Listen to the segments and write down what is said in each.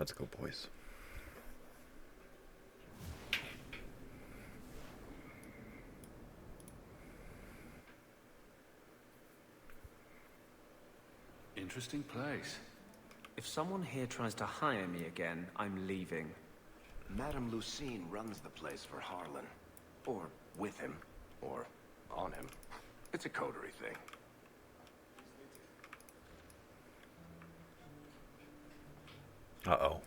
Let's go, boys. Interesting place. If someone here tries to hire me again, I'm leaving. Madame Lucine runs the place for Harlan. Or with him. Or on him. It's a coterie thing. Uh-oh.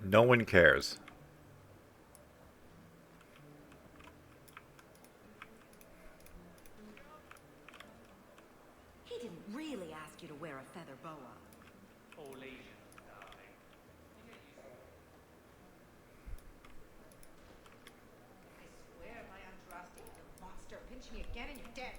No one cares. He didn't really ask you to wear a feather boa. All Asians, darling. I swear if I untrust you, you monster. Pinch me again and you're dead.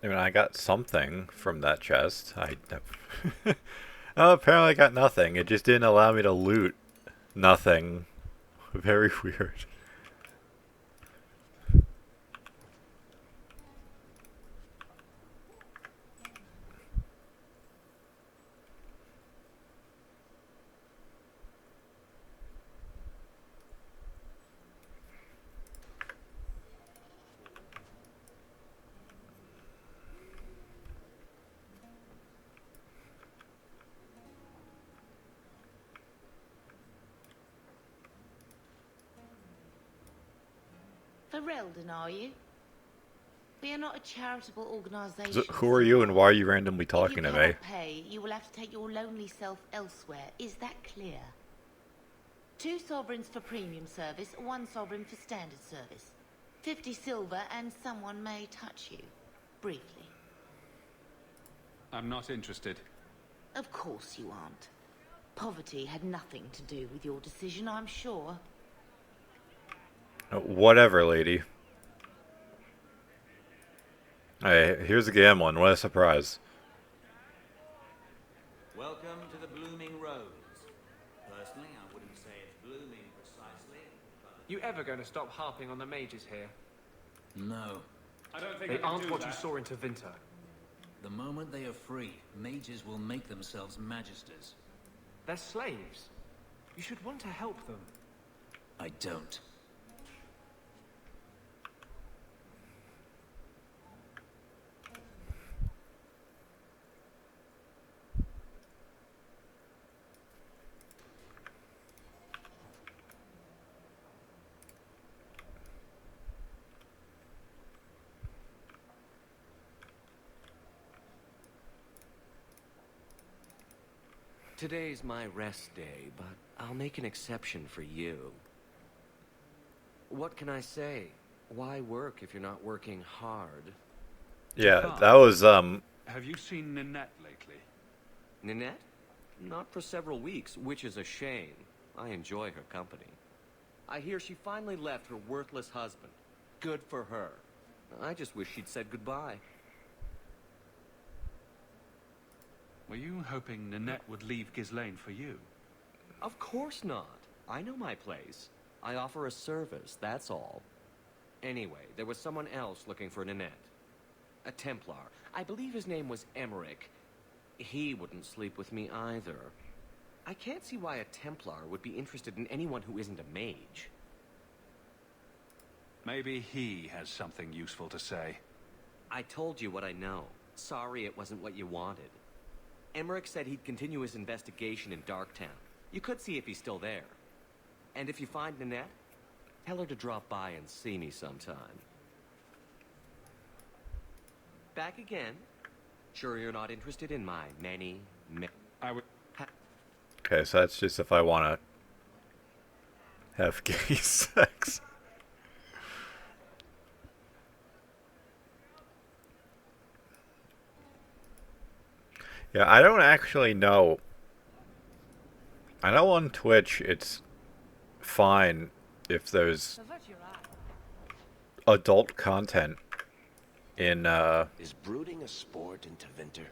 I mean, I got something from that chest. Oh, apparently I got nothing. It just didn't allow me to loot nothing. Very weird. Ferelden, are you? We are not a charitable organisation. So who are you and why are you randomly talking to If you me? cannot pay, you will have to take your lonely self elsewhere. Is that clear? 2 sovereigns for premium service, 1 sovereign for standard service. 50 silver and someone may touch you. Briefly. I'm not interested. Of course you aren't. Poverty had nothing to do with your decision, I'm sure. Whatever, lady. Hey, here's a gambling. What a surprise. Welcome to the Blooming Rose. Personally, I wouldn't say it's blooming precisely, but... You ever going to stop harping on the mages here? No. I don't think They I can aren't do what that. you saw in Tevinter. The moment they are free, mages will make themselves magisters. They're slaves. You should want to help them. I don't. Today's my rest day, but I'll make an exception for you. What can I say? Why work if you're not working hard? Yeah, that was, Have you seen Ninette lately? Ninette? Not for several weeks, which is a shame. I enjoy her company. I hear she finally left her worthless husband. Good for her. I just wish she'd said goodbye. Were you hoping Ninette would leave Ghislaine for you? Of course not. I know my place. I offer a service, that's all. Anyway, there was someone else looking for Ninette. A Templar. I believe his name was Emmerich. He wouldn't sleep with me either. I can't see why a Templar would be interested in anyone who isn't a mage. Maybe he has something useful to say. I told you what I know. Sorry it wasn't what you wanted. Emmerich said he'd continue his investigation in Darktown. You could see if he's still there. And if you find Nanette, tell her to drop by and see me sometime. Back again? Sure you're not interested in my I would... Okay, so that's just if I want to have gay sex. Yeah, I don't actually know. I know on Twitch it's fine if there's adult content in Is brooding a sport in Tevinter?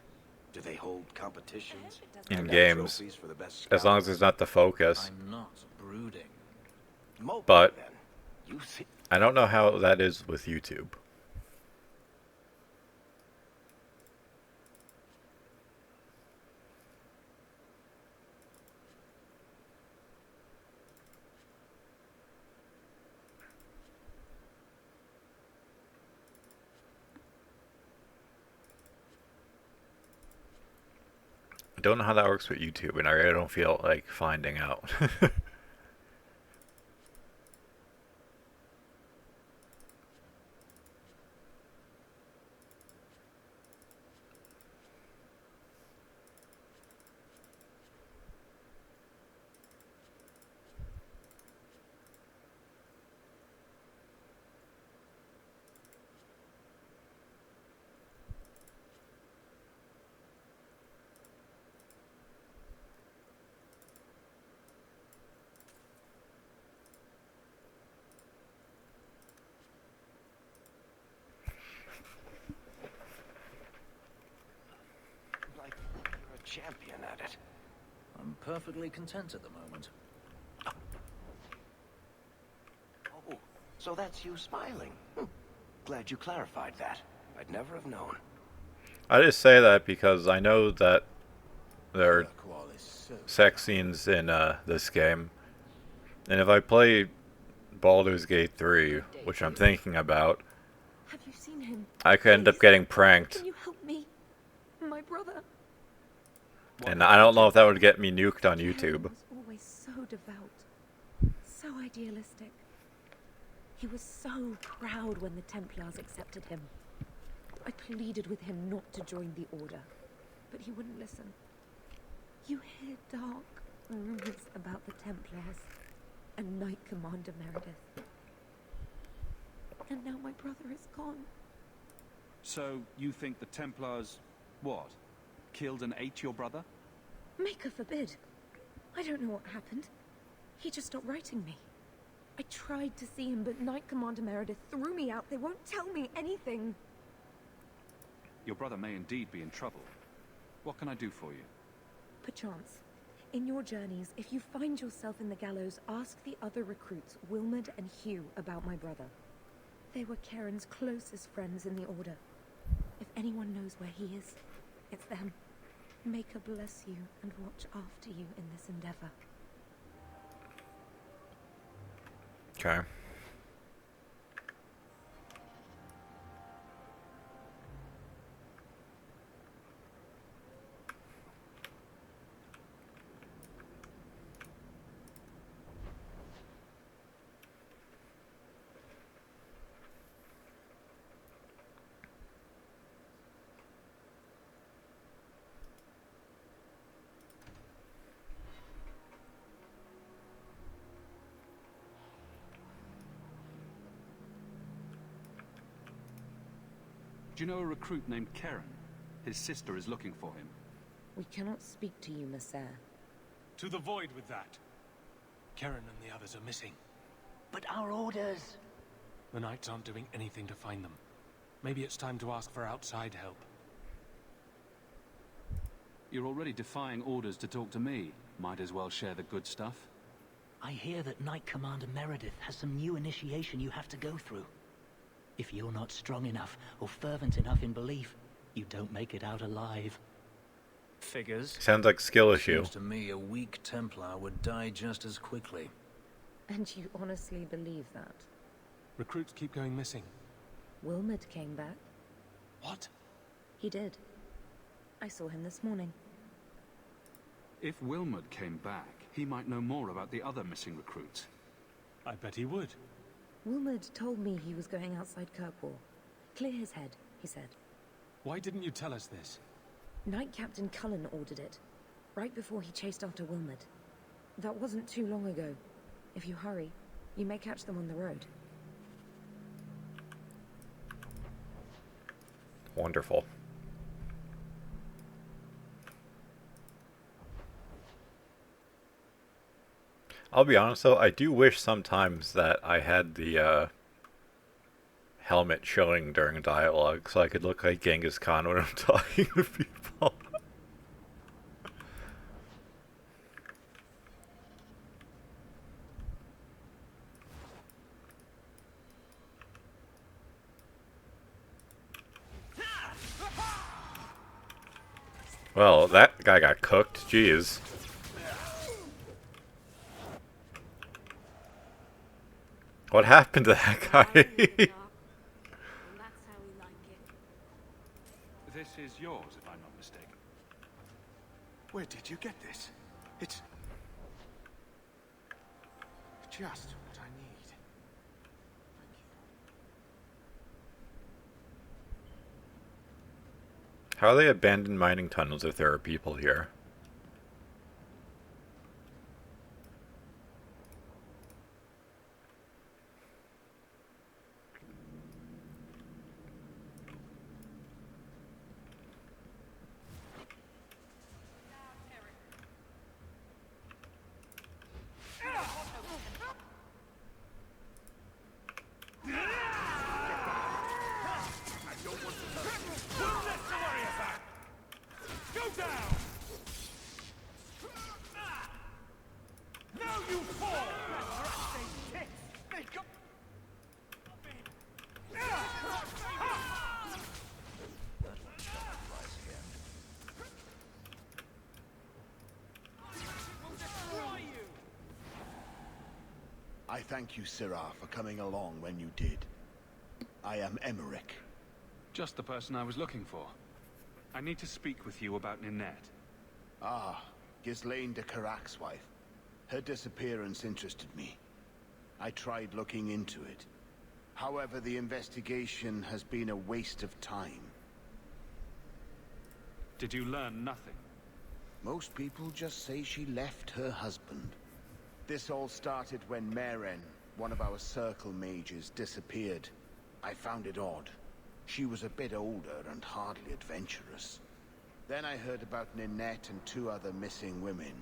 Do they hold competitions? in Hand out games, trophies for the best as long as scouts? it's not the focus. I'm not brooding. Mobley, But then. You see, I don't know how that is with YouTube. I don't know how that works with YouTube, and I really don't feel like finding out. like you're a champion at it. I'm perfectly content at the moment. Oh, so that's you smiling. Glad you clarified that. I'd never have known. I just say that because I know that there are sex scenes in this game, and if I play Baldur's Gate 3, which I'm thinking about, Have you seen him? I could end up getting pranked, Can you help me? My brother. and I don't know if that would get me nuked on YouTube. Was always so devout, so idealistic. He was so proud when the Templars accepted him. I pleaded with him not to join the Order, but he wouldn't listen. You hear dark rumors about the Templars and Knight Commander Meredith. And now my brother is gone. So, you think the Templars... what? Killed and ate your brother? Maker forbid. I don't know what happened. He just stopped writing me. I tried to see him, but Knight Commander Meredith threw me out. They won't tell me anything. Your brother may indeed be in trouble. What can I do for you? Perchance, in your journeys, if you find yourself in the gallows, ask the other recruits, Wilmerd and Hugh, about my brother. They were Karen's closest friends in the Order. If anyone knows where he is, it's them. Maker bless you and watch after you in this endeavor. Okay. Do you know a recruit named Karen? His sister is looking for him. We cannot speak to you, Messer. To the void with that. Karen and the others are missing. But our orders... The Knights aren't doing anything to find them. Maybe it's time to ask for outside help. You're already defying orders to talk to me. Might as well share the good stuff. I hear that Knight Commander Meredith has some new initiation you have to go through. If you're not strong enough or fervent enough in belief, you don't make it out alive. Figures. Sounds like skill issue. Seems to me a weak Templar would die just as quickly. And you honestly believe that? Recruits keep going missing. Wilmot came back. What? He did. I saw him this morning. If Wilmot came back, he might know more about the other missing recruits. I bet he would. Wilmot told me he was going outside Kirkwall. Clear his head, he said. Why didn't you tell us this? Knight Captain Cullen ordered it, right before he chased after Wilmot. That wasn't too long ago. If you hurry, you may catch them on the road. Wonderful. I'll be honest though, I do wish sometimes that I had the helmet showing during dialogue so I could look like Genghis Khan when I'm talking to people. Well, that guy got cooked. Jeez. What happened to that guy? This is yours, if I'm not mistaken. Where did you get this? It's just what I need. Thank you. How are they abandoned mining tunnels if there are people here? I thank you, Sirrah, for coming along when you did. I am Emmerich. Just the person I was looking for. I need to speak with you about Ninette. Ah, Ghislaine de Carac's wife. Her disappearance interested me. I tried looking into it. However, the investigation has been a waste of time. Did you learn nothing? Most people just say she left her husband. This all started when Meren, one of our Circle mages, disappeared. I found it odd. She was a bit older and hardly adventurous. Then I heard about Ninette and 2 other missing women.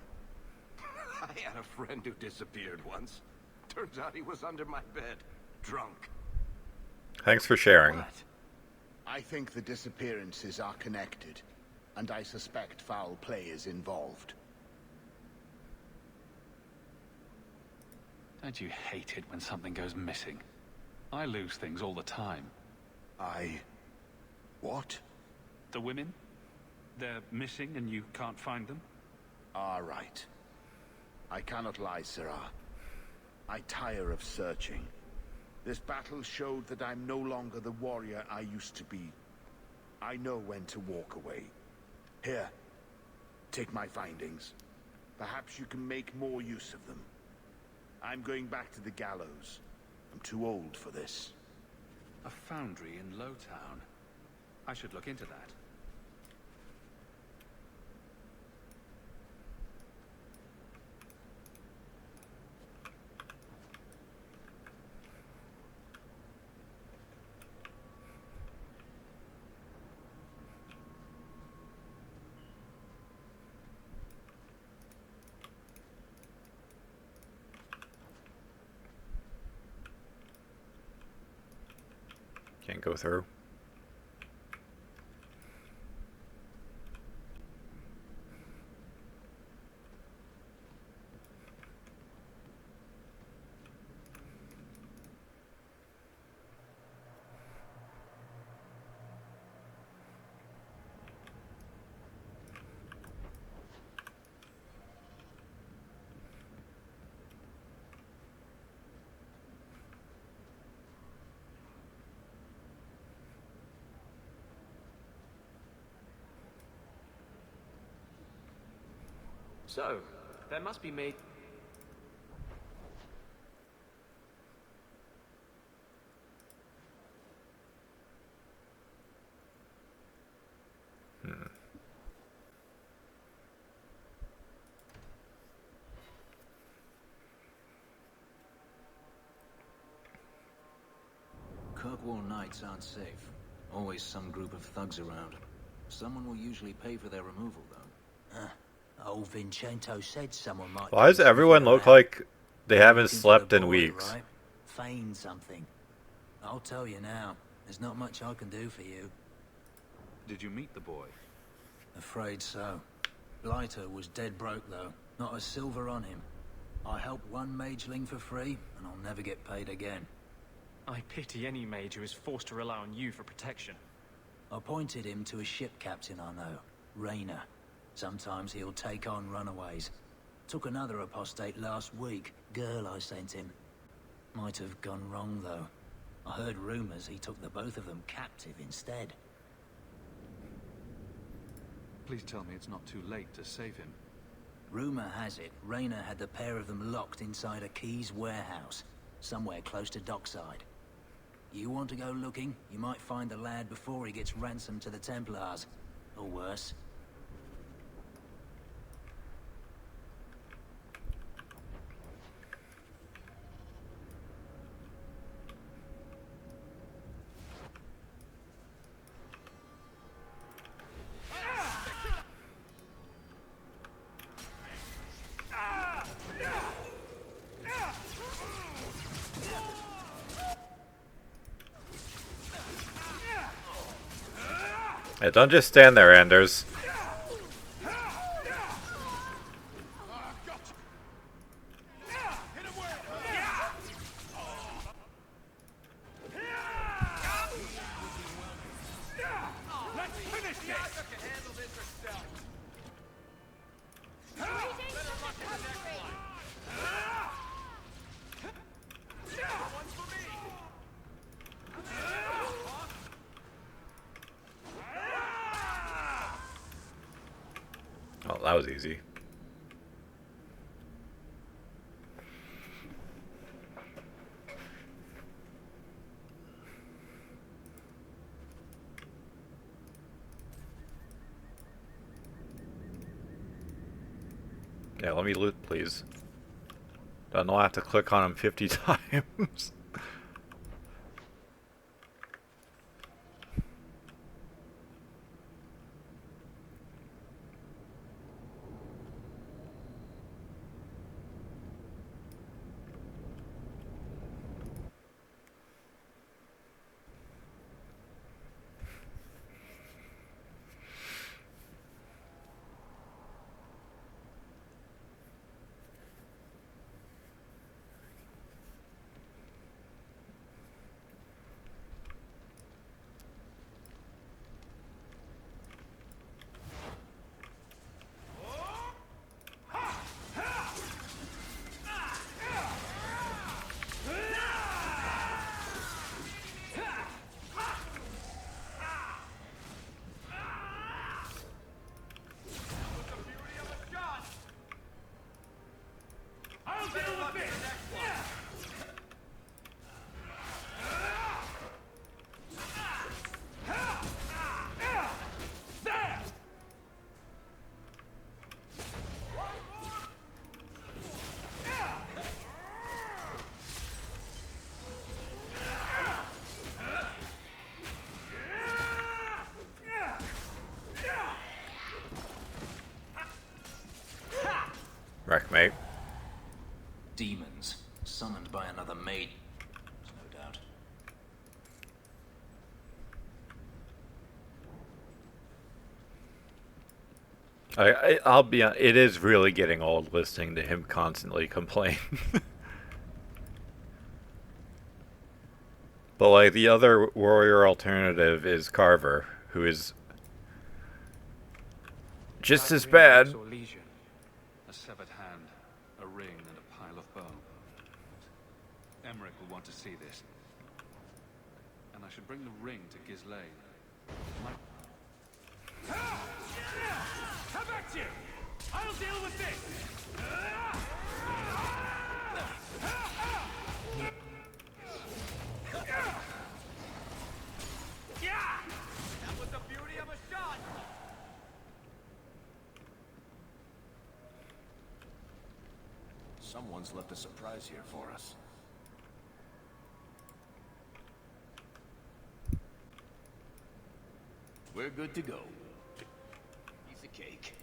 I had a friend who disappeared once. Turns out he was under my bed, drunk. Thanks for sharing. What? I think the disappearances are connected, and I suspect foul play is involved. Don't you hate it when something goes missing? I lose things all the time. What? The women? They're missing and you can't find them? Ah, right. I cannot lie, Sirrah. I tire of searching. This battle showed that I'm no longer the warrior I used to be. I know when to walk away. Here, take my findings. Perhaps you can make more use of them. I'm going back to the gallows. I'm too old for this. A foundry in Lowtown. I should look into that. Can't go through. So, there must be made... Kirkwall nights aren't safe. Always some group of thugs around. Someone will usually pay for their removal, though. Old Vincento said someone might... Why does everyone look like they haven't slept in Boy, weeks? right? Feign something. I'll tell you now, there's not much I can do for you. Did you meet the boy? Afraid so. Blighter was dead broke, though. Not a silver on him. I helped one mageling for free, and I'll never get paid again. I pity any mage who is forced to rely on you for protection. I pointed him to a ship captain I know, Rayner. Sometimes he'll take on runaways. Took another apostate last week, girl I sent him. Might have gone wrong, though. I heard rumors he took the both of them captive instead. Please tell me it's not too late to save him. Rumor has it, Rayner had the pair of them locked inside a Keys warehouse, somewhere close to dockside. You want to go looking, you might find the lad before he gets ransomed to the Templars. Or worse. Yeah, don't just stand there, Anders. Oh, that was easy. Yeah, let me loot, please. I don't have to click on him 50 times. Wreck, mate. Demons, summoned by another maid. No doubt. I'll be honest, it is really getting old listening to him constantly complain. But like the other warrior alternative is Carver, who is just as bad. A severed hand, a ring, and a pile of bone. Emmerich will want to see this. And I should bring the ring to Ghislaine. Come back to you! I'll deal with this! That was the beauty of a shot! Someone's left a surprise here for us. We're good to go. Piece of cake.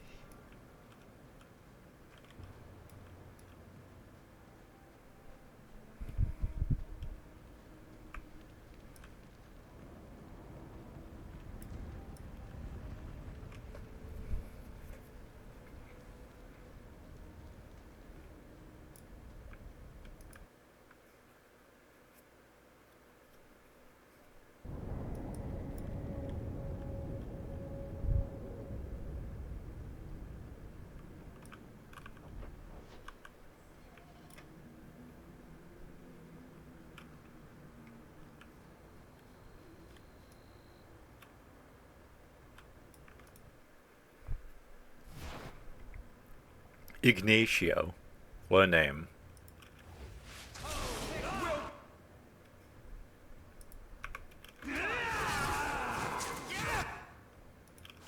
Ignacio. What a name.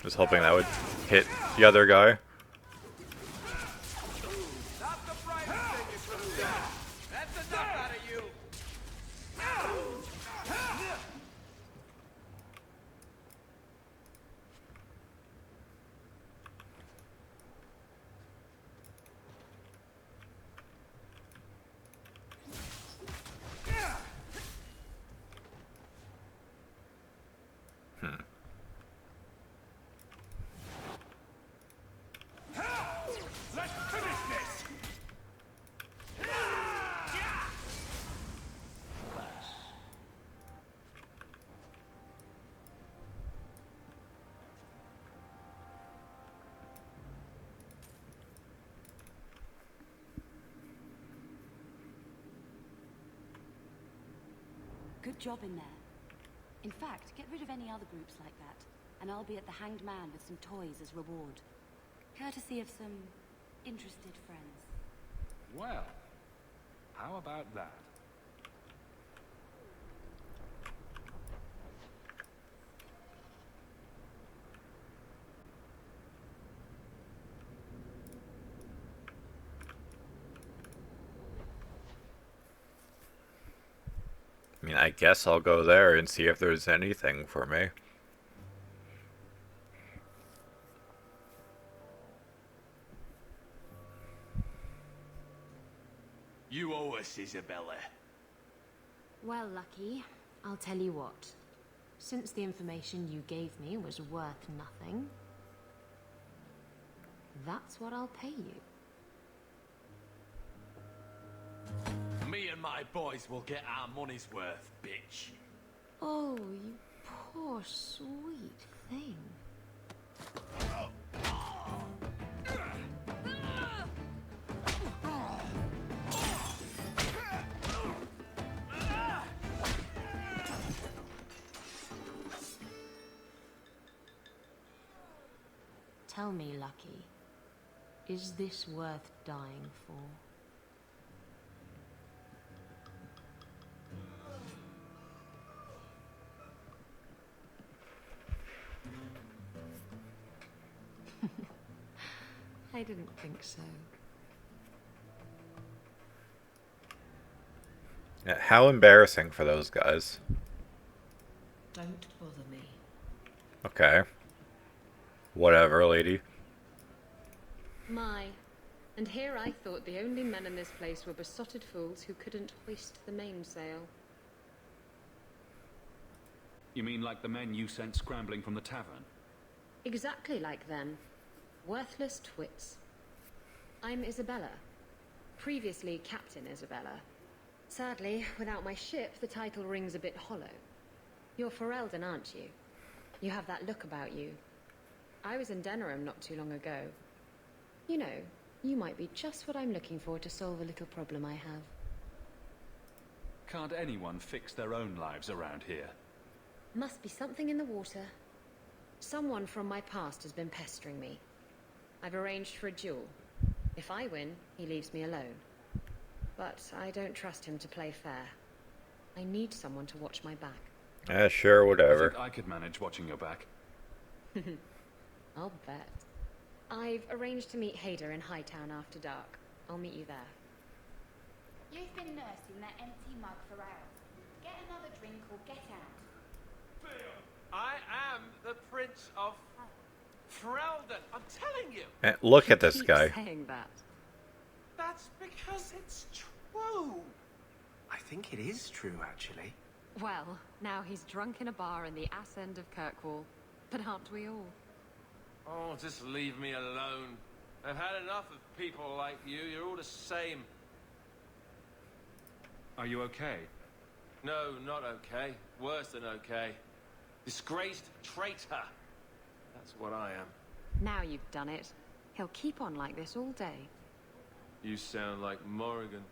Just hoping that would hit the other guy. Not the brightest thing you could have done. That's enough out of you. Let's finish this! Good job in there. In fact, get rid of any other groups like that, and I'll be at the Hanged Man with some toys as reward. Courtesy of some interested friends. Well, how about that? I mean, I guess I'll go there and see if there's anything for me. You owe us, Isabella. Well, Lucky, I'll tell you what. Since the information you gave me was worth nothing, that's what I'll pay you. Me and my boys will get our money's worth, bitch. Oh, you poor sweet thing. Tell me, Lucky, is this worth dying for? I didn't think so. Yeah, how embarrassing for those guys. Don't bother me. Okay. Whatever, lady. My. And here I thought the only men in this place were besotted fools who couldn't hoist the mainsail. You mean like the men you sent scrambling from the tavern? Exactly like them. Worthless twits. I'm Isabella. Previously Captain Isabella. Sadly, without my ship, the title rings a bit hollow. You're Ferelden, aren't you? You have that look about you. I was in Denerim not too long ago. You know, you might be just what I'm looking for to solve a little problem I have. Can't anyone fix their own lives around here? Must be something in the water. Someone from my past has been pestering me. I've arranged for a duel. If I win, he leaves me alone. But I don't trust him to play fair. I need someone to watch my back. Sure, I whatever. think I could manage watching your back. I'll bet. I've arranged to meet Hader in Hightown after dark. I'll meet you there. You've been nursing that empty mug for hours. Get another drink or get out. I am the Prince of Ferelden. I'm telling you. Look at this guy. Saying that. That's because it's true. I think it is true, actually. Well, now he's drunk in a bar in the ass end of Kirkwall. But aren't we all? Oh, just leave me alone. I've had enough of people like you. You're all the same. Are you okay? No, not okay. Worse than okay. Disgraced traitor. That's what I am. Now you've done it. He'll keep on like this all day. You sound like Morrigan.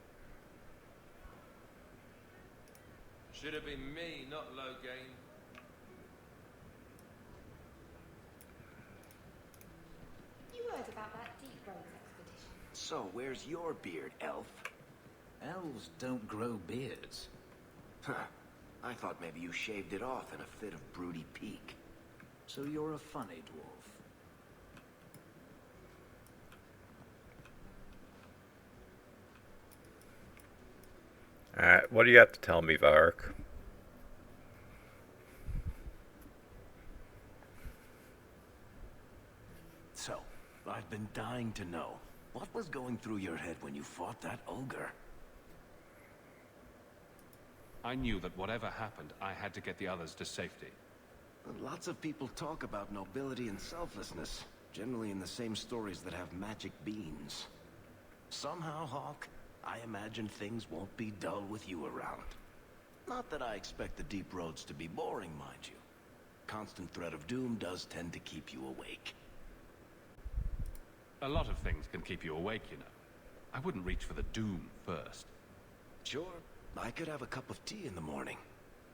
Should have been me, not Logain. You heard about that Deep Roads expedition? So, where's your beard, elf? Elves don't grow beards. Huh. I thought maybe you shaved it off in a fit of broody pique. So you're a funny dwarf. Alright, what do you have to tell me, Varric? So, I've been dying to know. What was going through your head when you fought that ogre? I knew that whatever happened, I had to get the others to safety. Lots of people talk about nobility and selflessness, generally in the same stories that have magic beans. Somehow, Hawk, I imagine things won't be dull with you around. Not that I expect the deep roads to be boring, mind you. Constant threat of doom does tend to keep you awake. A lot of things can keep you awake, you know. I wouldn't reach for the doom first. Sure, I could have a cup of tea in the morning,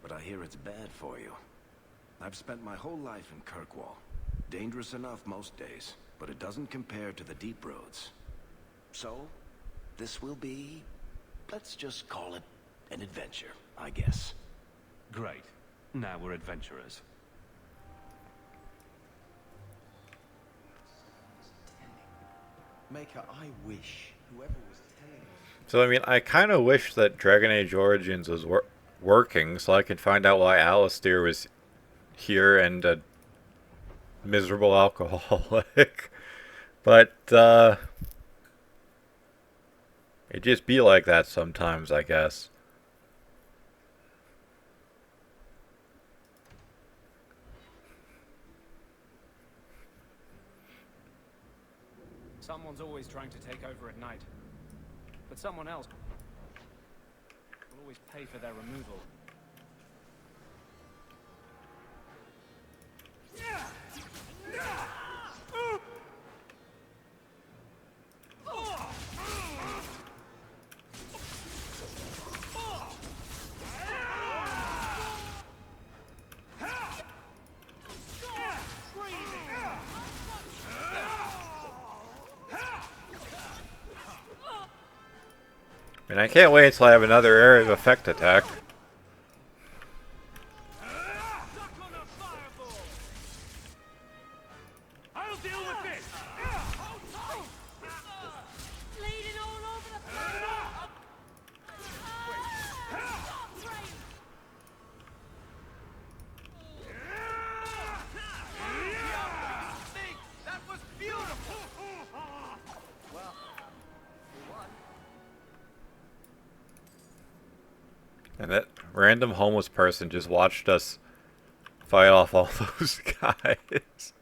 but I hear it's bad for you. I've spent my whole life in Kirkwall. Dangerous enough most days, but it doesn't compare to the deep roads. So, this will be, let's just call it an adventure, I guess. Great. Now we're adventurers. Maker, I wish whoever was telling us. So, I mean, I kind of wish that Dragon Age Origins was working so I could find out why Alistair was here and a miserable alcoholic. But, it just be like that sometimes, I guess. Someone's always trying to take over at night. But someone else will always pay for their removal. And I can't wait until I have another area of effect attack. I'll deal with this! Bleeding all over the place! That was beautiful! Well, what? And that random homeless person just watched us fight off all those guys.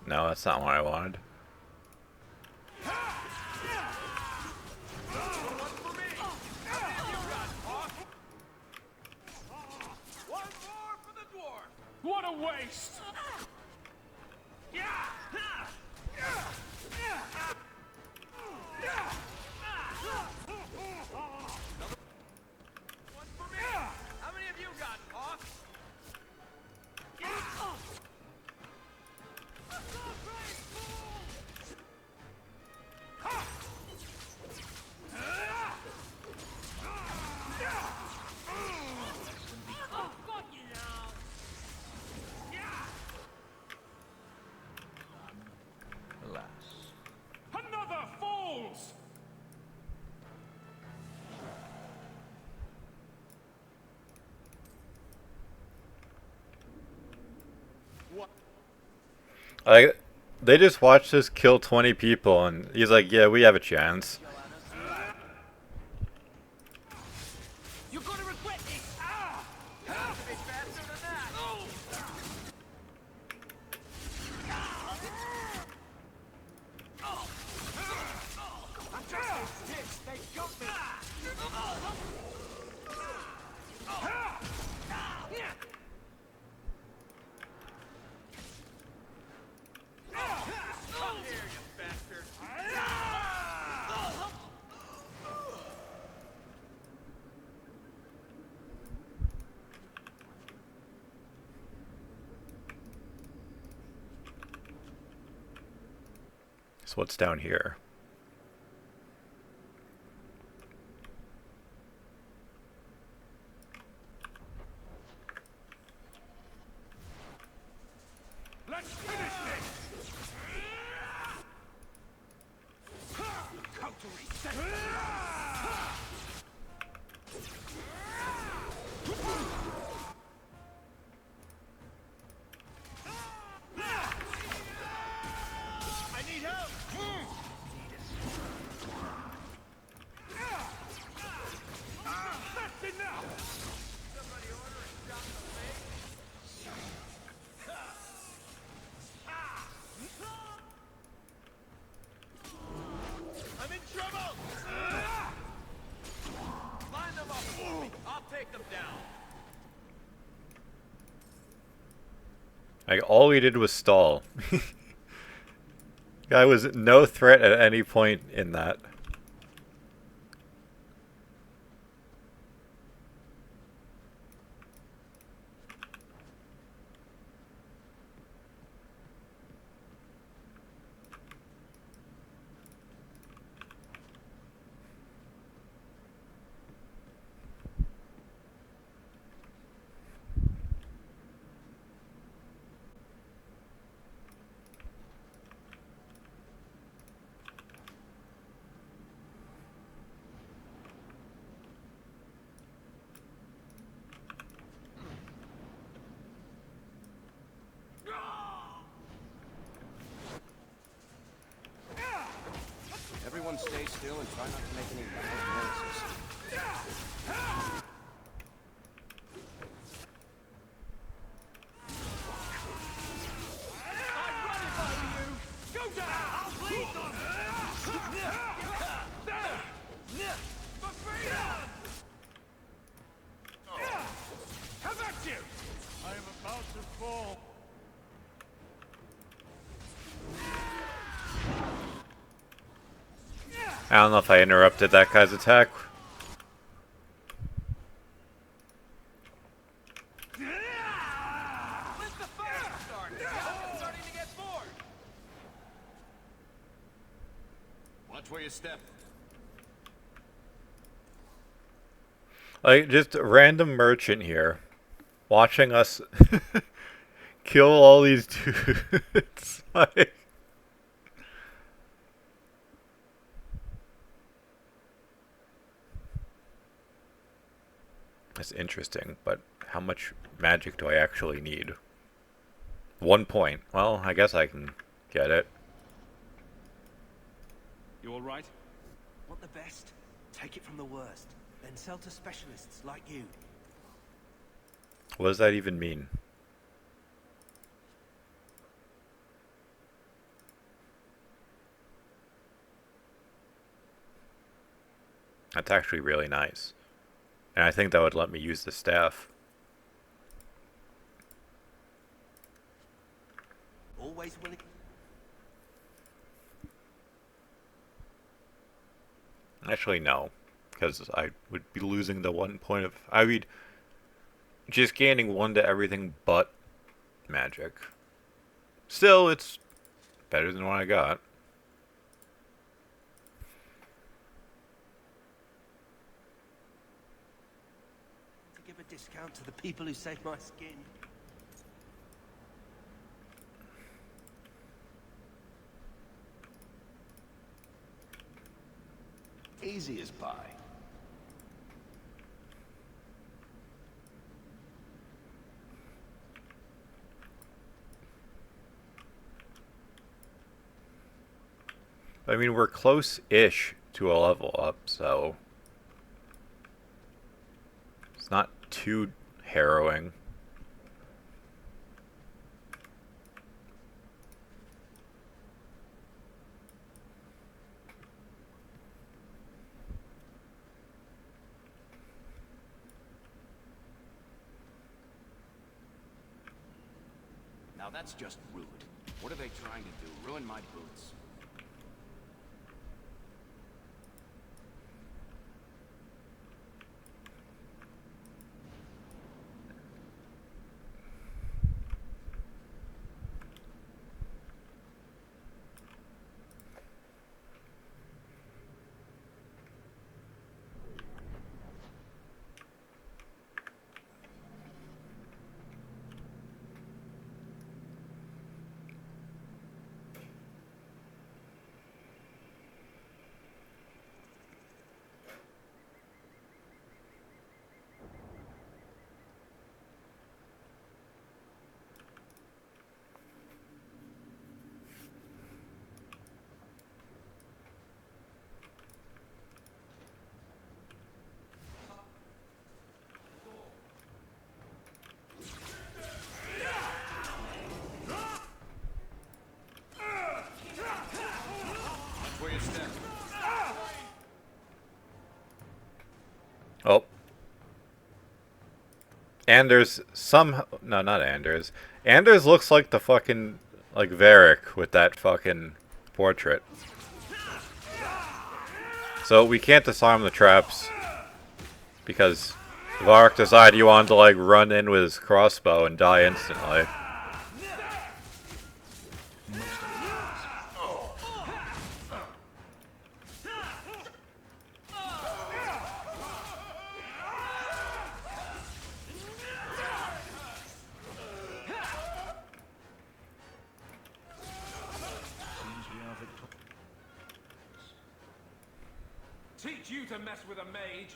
No, that's not what I wanted. What a waste! How many of you got, Hawk? Alas. Another falls! Like, they just watched us kill 20 people, and he's like, yeah, we have a chance. You're gonna regret this! Have to be faster than that. They got me! Come here, you bastard. So what's down here? Let's finish this! Come to reset! I need help. That's enough! Somebody order a shot in the face. I'm in trouble. Line them up for me. I'll take them down. Like, all he did was stall. Guy was no threat at any point in that. Everyone stay still and try not to make any loud noises. Go down! I'll bleed them! There! For freedom! How about you? I am about to fall. I don't know if I interrupted that guy's attack. When's the fire start? I'm starting to get bored. Watch where you step. Like, just a random merchant here, watching us kill all these dudes. Like, that's interesting, but how much magic do I actually need? 1 point. Well, I guess I can get it. You all right? Want the best? Take it from the worst. Then sell to specialists like you. What does that even mean? That's actually really nice. And I think that would let me use the staff. Always willing. Actually, no. Because I would be losing the 1 point of... I would... Just gaining 1 to everything but magic. Still, it's better than what I got. To give a discount to the people who saved my skin. Easy as pie. I mean, we're close-ish to a level up, so... It's not too harrowing. Now that's just rude. What are they trying to do? Ruin my boots? Oh. Anders some... No, not Anders. Anders looks like the fucking... Like Varric with that fucking portrait. So we can't disarm the traps. Because Varric decided he wanted to like run in with his crossbow and die instantly. Teach you to mess with a mage.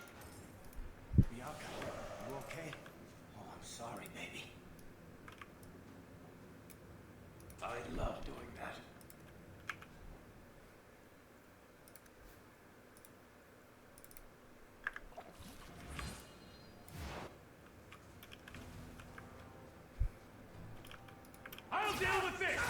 Bianca, you okay? Oh, I'm sorry, baby. I love doing that. I'll deal with this.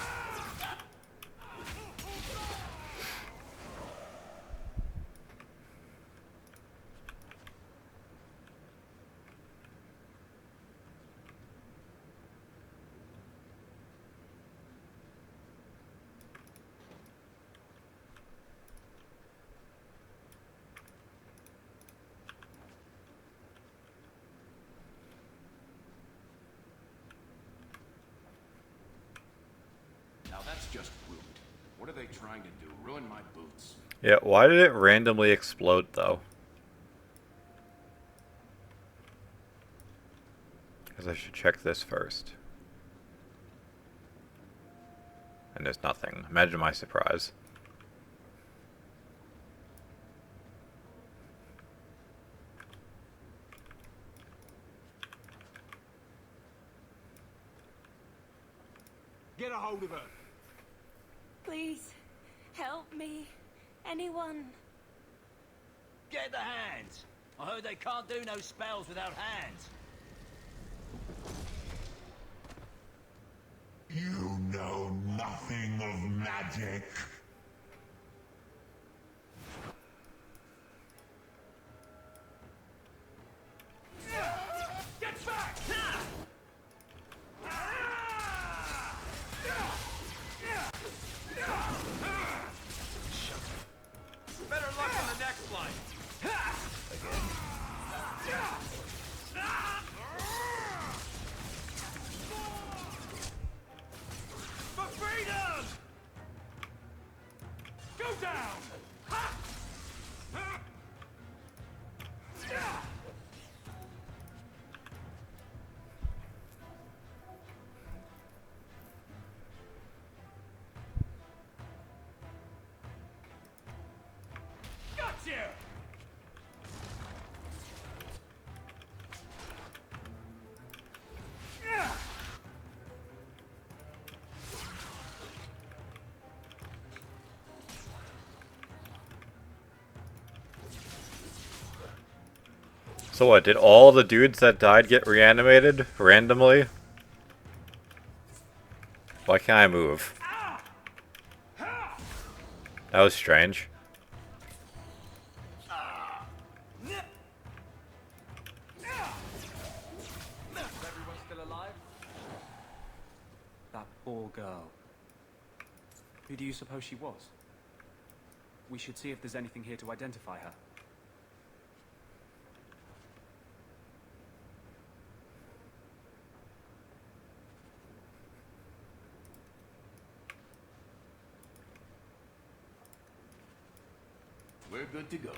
Now that's just rude. What are they trying to do? Ruin my boots? Yeah, why did it randomly explode though? Because I should check this first. And there's nothing. Imagine my surprise. Get a hold of her. Please, help me. Anyone? Get the hands! I heard they can't do no spells without hands. You know nothing of magic. Go down! Got you! So what, did all the dudes that died get reanimated randomly? Why can't I move? That was strange. Everyone still alive? That poor girl. Who do you suppose she was? We should see if there's anything here to identify her. We're good to go.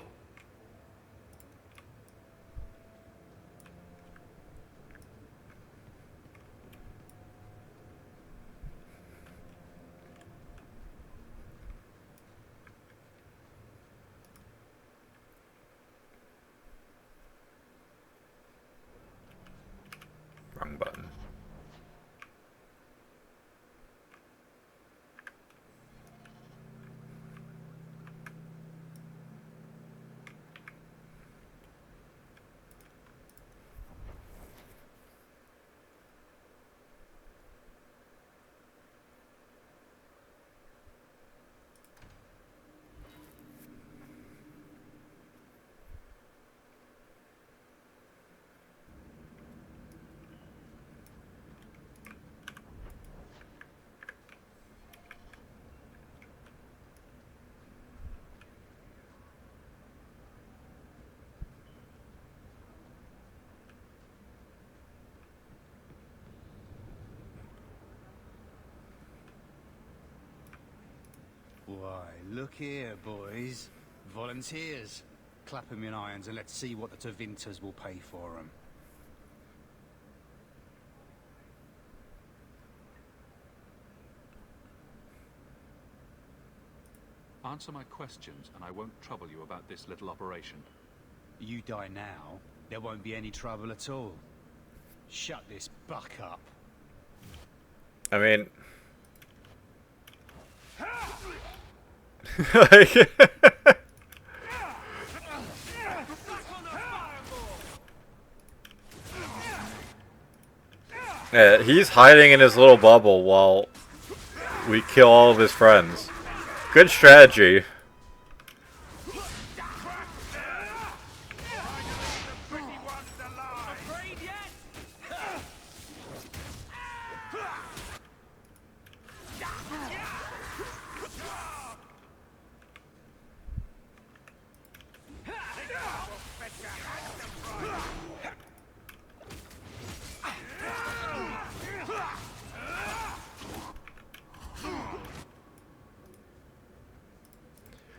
Wrong button. Why, look here, boys. Volunteers. Clap 'em in irons and let's see what the Tevinters will pay for 'em. Answer my questions, and I won't trouble you about this little operation. You die now, there won't be any trouble at all. Shut this buck up. I mean... like... yeah, he's hiding in his little bubble while we kill all of his friends. Good strategy.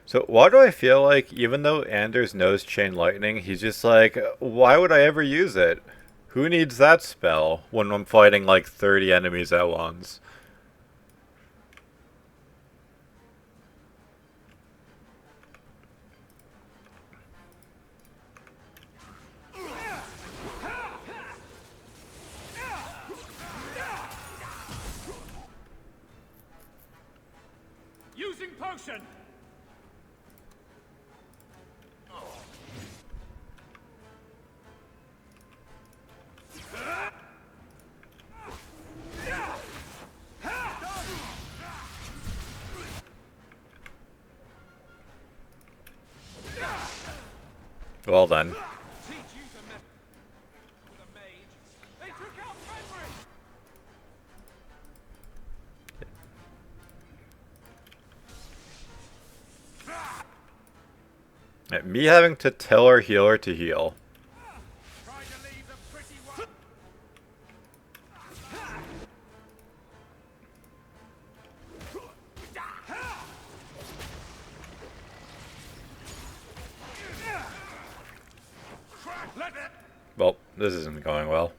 So why do I feel like, even though Anders knows Chain Lightning, he's just like, why would I ever use it? Who needs that spell when I'm fighting like 30 enemies at once? Using potion! Well then. Me having to tell our healer to heal. this isn't going well.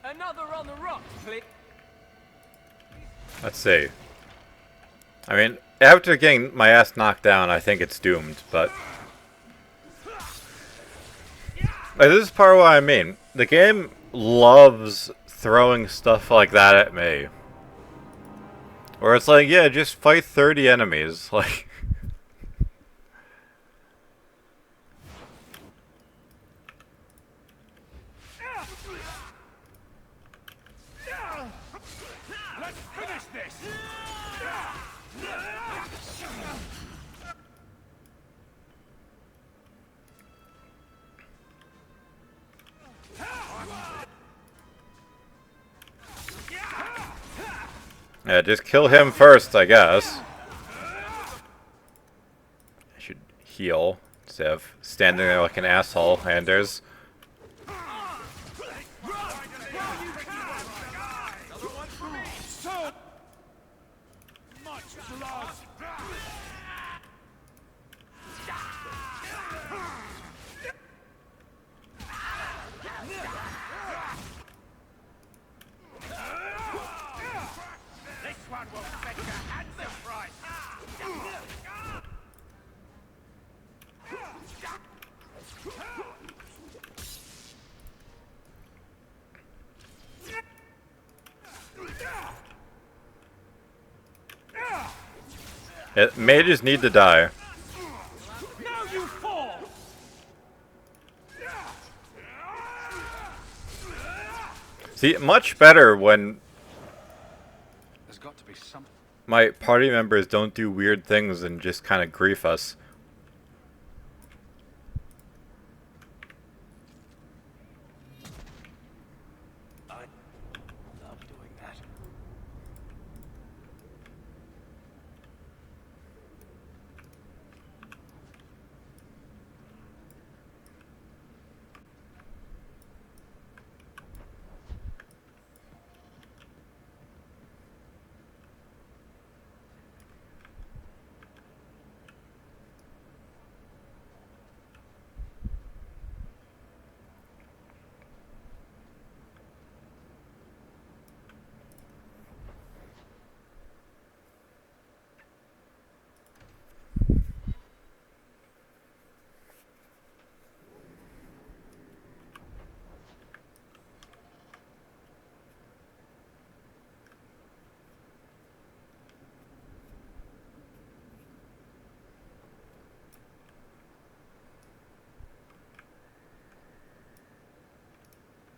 Another on the rocks, please. Let's see. I mean, after getting my ass knocked down, I think it's doomed, but... Like, this is part of what I mean. The game loves throwing stuff like that at me. Where it's like, yeah, just fight 30 enemies. Like... Let's finish this! Yeah, just kill him first, I guess. I should heal instead of standing there like an asshole, Anders. So much blood! This one will fetch a handsome price! Mages need to die. Now you fall! See, much better when There's got to be some. my party members don't do weird things and just kind of grief us. I love doing that.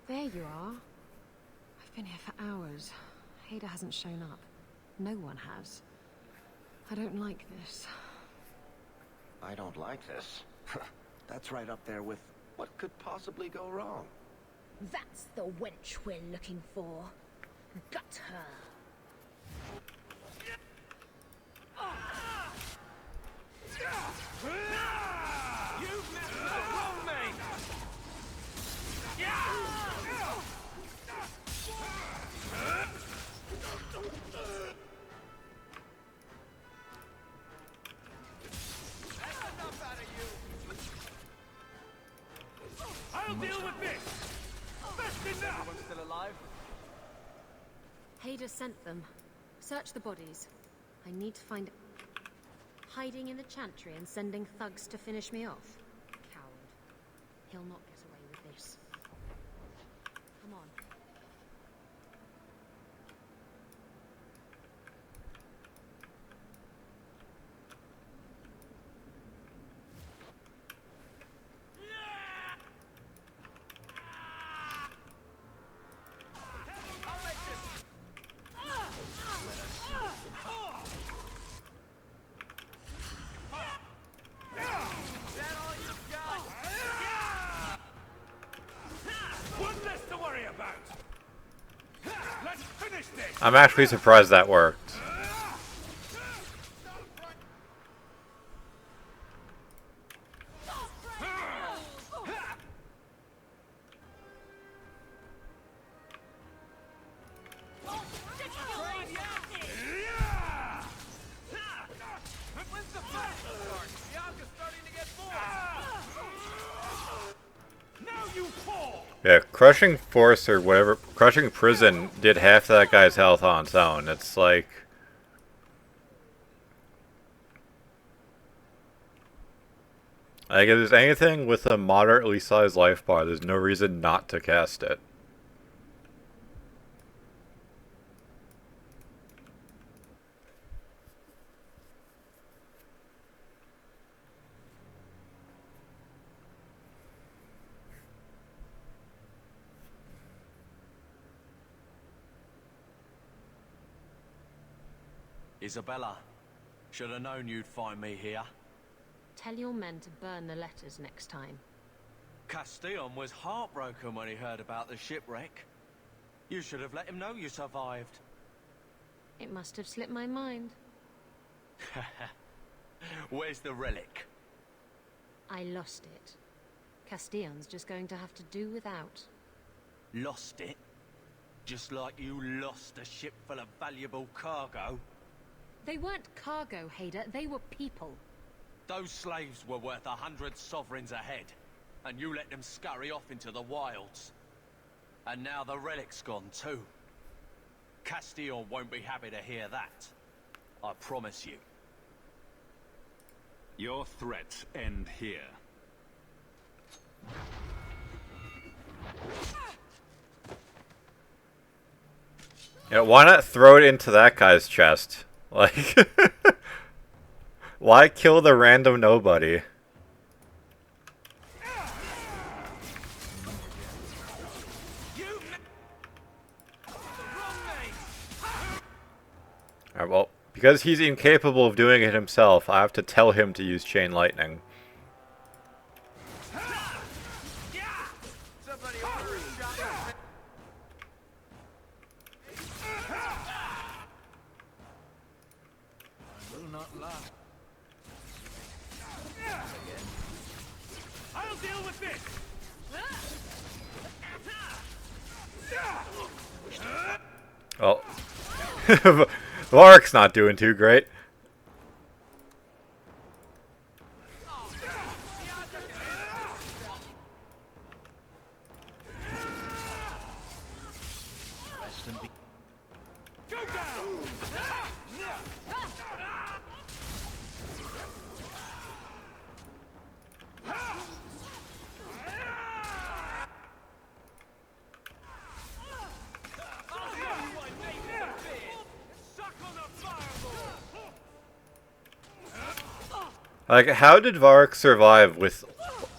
There you are. I've been here for hours. Hader hasn't shown up. No one has. I don't like this. I don't like this. That's right up there with what could possibly go wrong. That's the wench we're looking for. Gut her. You've never wronged me! I'll deal with this! That's enough! Everyone's still alive? Hader sent them. Search the bodies. I need to find... Hiding in the chantry and sending thugs to finish me off. Coward. He'll not get away with this. Come on. I'm actually surprised that worked. Yeah, crushing force or whatever, crushing prison did half that guy's health on its own. It's like, if there's anything with a moderately sized life bar, there's no reason not to cast it. Isabella, should have known you'd find me here. Tell your men to burn the letters next time. Castillon was heartbroken when he heard about the shipwreck. You should have let him know you survived. It must have slipped my mind. Where's the relic? I lost it. Castillon's just going to have to do without. Lost it? Just like you lost a ship full of valuable cargo? They weren't cargo, Hader. They were people. Those slaves were worth 100 sovereigns a head, and you let them scurry off into the wilds. And now the relic's gone too. Castillon won't be happy to hear that. I promise you. Your threats end here. Yeah, why not throw it into that guy's chest? Like, why kill the random nobody? Alright, well, because he's incapable of doing it himself, I have to tell him to use Chain Lightning. I'll deal with this. Well, Varric's not doing too great. Like, how did Varric survive with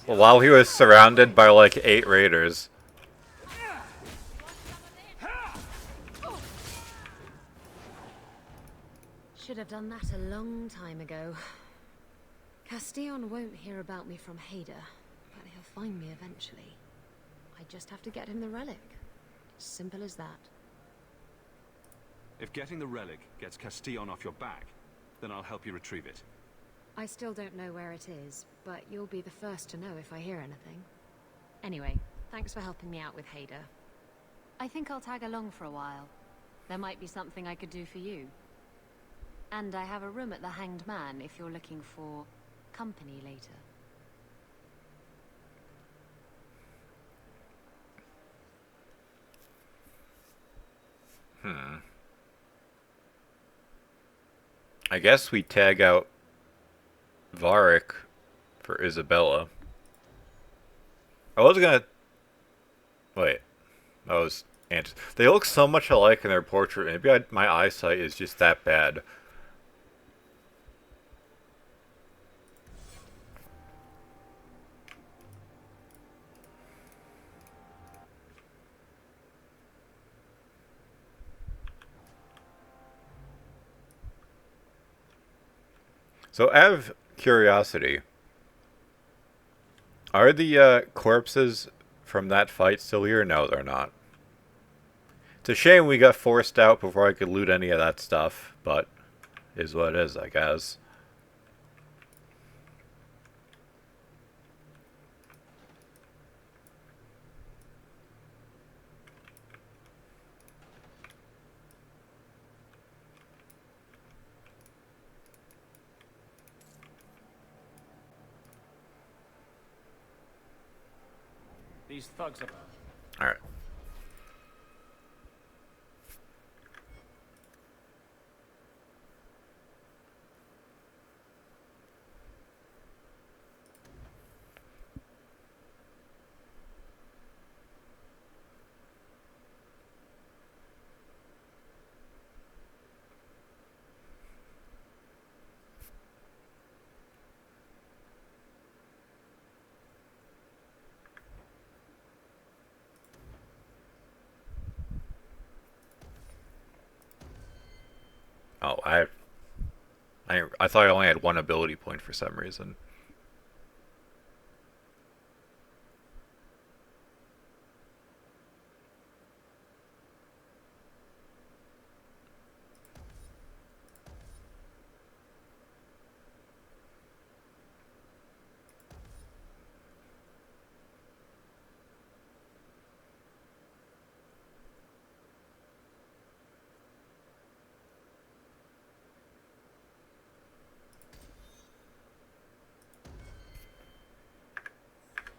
while he was surrounded by like 8 raiders? Should have done that a long time ago. Castillon won't hear about me from Hader, but he'll find me eventually. I just have to get him the relic. Simple as that. If getting the relic gets Castillon off your back, then I'll help you retrieve it. I still don't know where it is, but you'll be the first to know if I hear anything. Anyway, thanks for helping me out with Hader. I think I'll tag along for a while. There might be something I could do for you. And I have a room at the Hanged Man if you're looking for company later. I guess we tag out Varric for Isabella. I was gonna... Wait. That was... They look so much alike in their portrait. Maybe my eyesight is just that bad. So, out of curiosity, are the corpses from that fight still here? No, they're not. It's a shame we got forced out before I could loot any of that stuff, but is what it is, I guess. These thugs are... Alright. Oh, I thought I only had one ability point for some reason.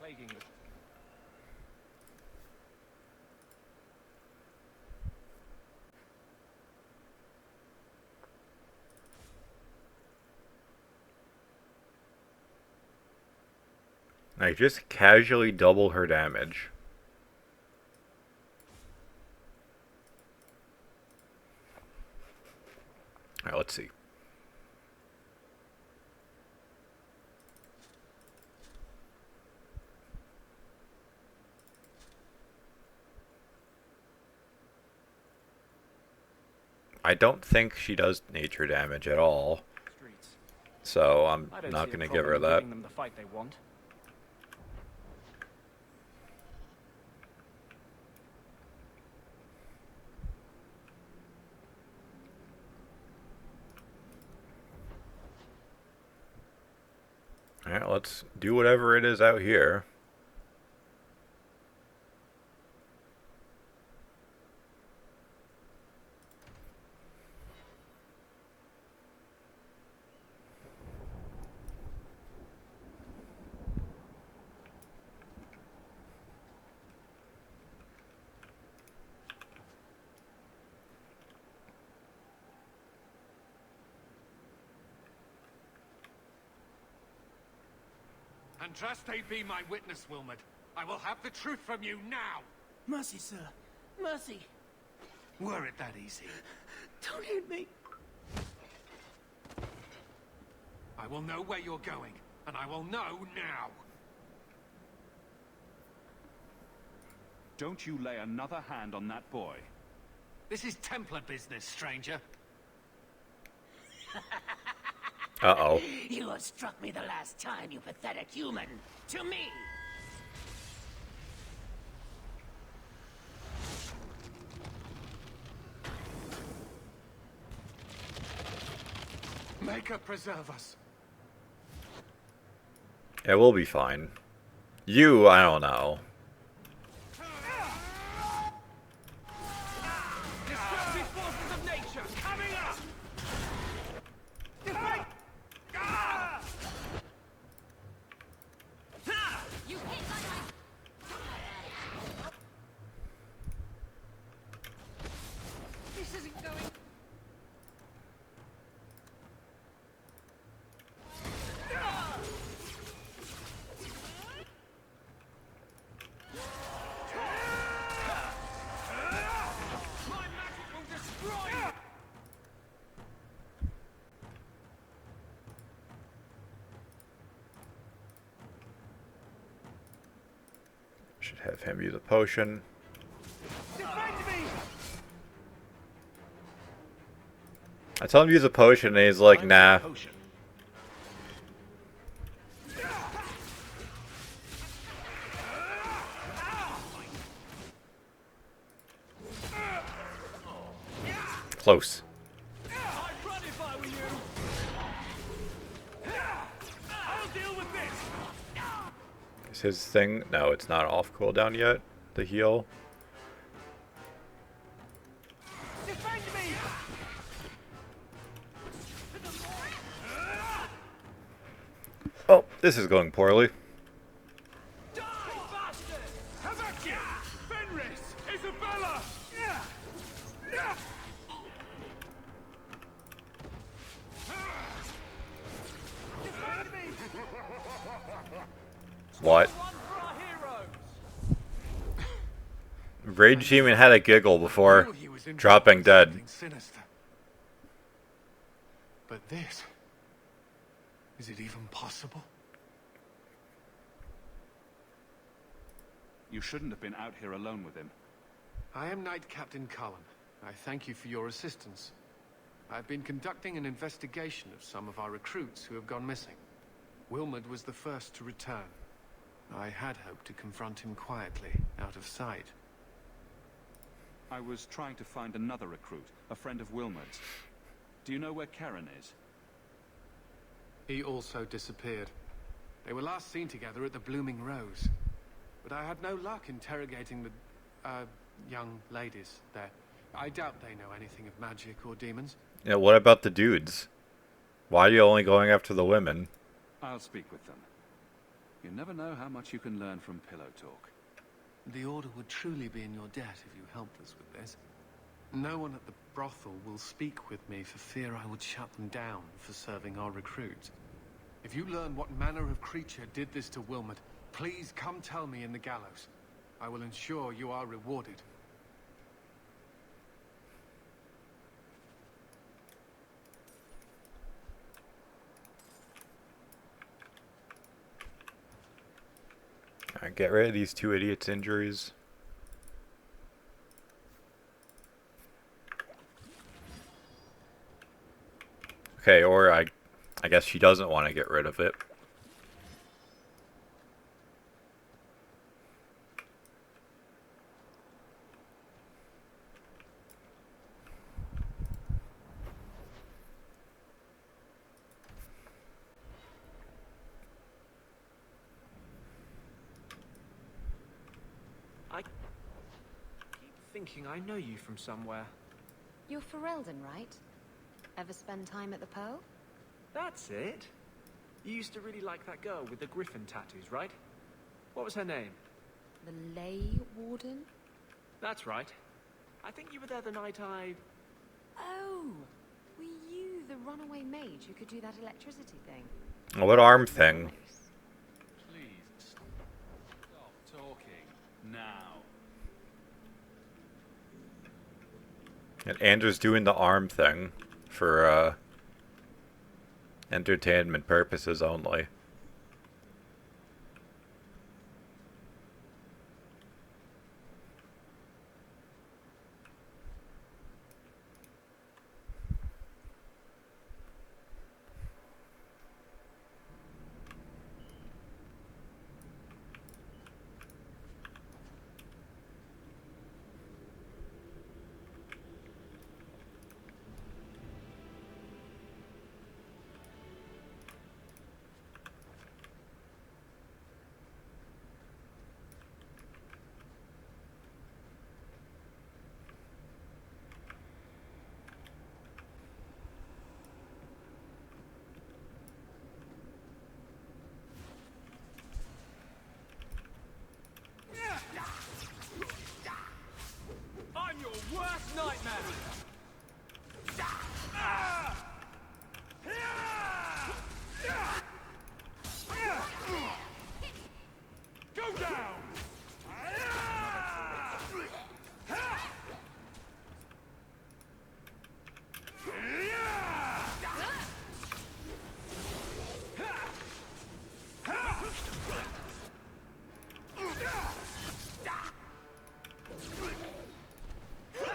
plaguing the... I just casually double her damage. Alright, let's see. I don't think she does nature damage at all. So I'm not going to give her that. Them the fight they want. Alright, let's do whatever it is out here. And Andraste be my witness, Wilmot. I will have the truth from you now. Mercy, sir. Mercy. Were it that easy? Don't hit me. I will know where you're going, and I will know now. Don't you lay another hand on that boy. This is Templar business, stranger. Uh-oh. You have struck me the last time, you pathetic human. To me! Maker preserve us. Yeah, we'll be fine. You, I don't know. Destructive forces of nature coming up! You hit like This isn't going. My magic will destroy you! Should have him use a potion. Defend me! I tell him to use a potion and he's like, nah. close. I'd run if I were you. I'll deal with this. Is his thing? No, it's not off cooldown yet. The heal. Defend me. Oh, this is going poorly. Die, bastard! Havakia! Fenris! Isabella! Defend me! What? One for our heroes! Rage even had a giggle before dropping dead. Something sinister. But this... is it even possible? You shouldn't have been out here alone with him. I am Knight Captain Cullen. I thank you for your assistance. I've been conducting an investigation of some of our recruits who have gone missing. Wilmot was the first to return. I had hoped to confront him quietly, out of sight. I was trying to find another recruit, a friend of Wilmot's. Do you know where Karen is? He also disappeared. They were last seen together at the Blooming Rose. But I had no luck interrogating the, young ladies there. I doubt they know anything of magic or demons. Yeah, what about the dudes? Why are you only going after the women? I'll speak with them. You never know how much you can learn from pillow talk. The Order would truly be in your debt if you helped us with this. No one at the brothel will speak with me for fear I would shut them down for serving our recruits. If you learn what manner of creature did this to Wilmot, please come tell me in the gallows. I will ensure you are rewarded. Alright, get rid of these two idiots' injuries. Okay, or I guess she doesn't want to get rid of it. I keep thinking I know you from somewhere. You're Ferelden, right? Ever spend time at the Pearl? That's it. You used to really like that girl with the griffin tattoos, right? What was her name? The Lay Warden? That's right. I think you were there the night I... Oh! Were you the runaway mage who could do that electricity thing? What arm thing? Please, stop talking now. And Andrew's doing the arm thing for entertainment purposes only. I'm your worst nightmare! Go down!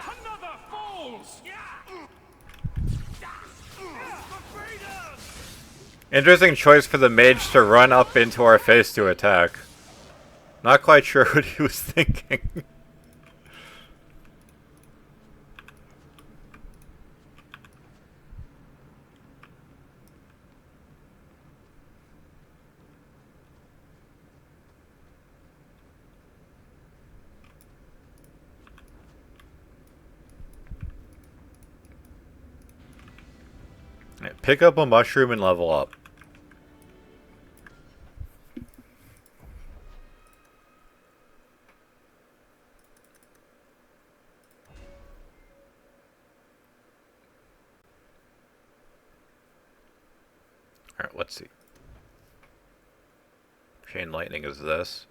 Another falls! Interesting choice for the mage to run up into our face to attack. Not quite sure what he was thinking. Pick up a mushroom and level up. Alright, let's see. Chain Lightning is this.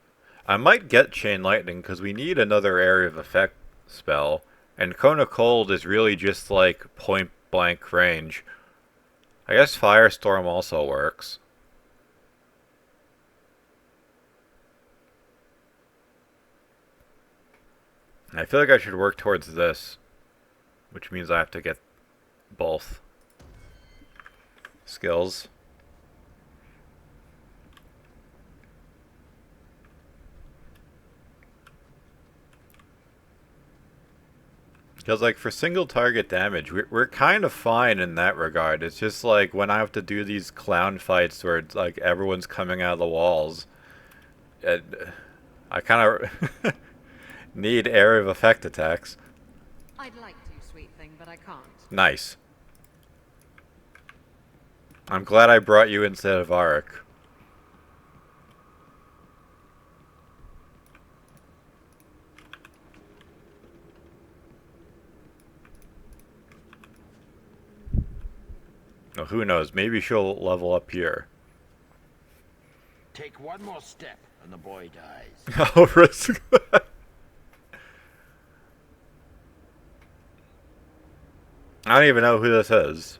I might get Chain Lightning because we need another area of effect spell. And Cone of Cold is really just like point blank range. I guess Firestorm also works. And I feel like I should work towards this, which means I have to get both skills. Because, like, for single target damage, we're kind of fine in that regard. It's just, like, when I have to do these clown fights where, it's, like, everyone's coming out of the walls, I kind of need area of effect attacks. I'd like to, sweet thing, but I can't. Nice. I'm glad I brought you instead of Arik. Oh, who knows? Maybe she'll level up here. Take one more step and the boy dies. I'll risk that. I don't even know who this is.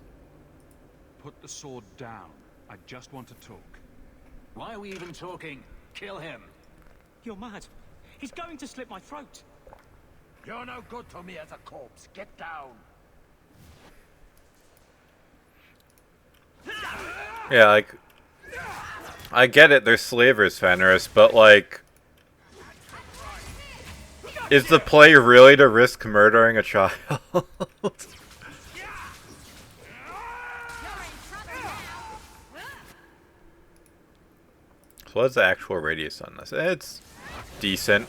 Put the sword down. I just want to talk. Why are we even talking? Kill him. You're mad. He's going to slit my throat. You're no good to me as a corpse. Get down. Yeah, like, I get it, they're slavers, Fenris, but, like, is the play really to risk murdering a child? So what's the actual radius on this? It's decent.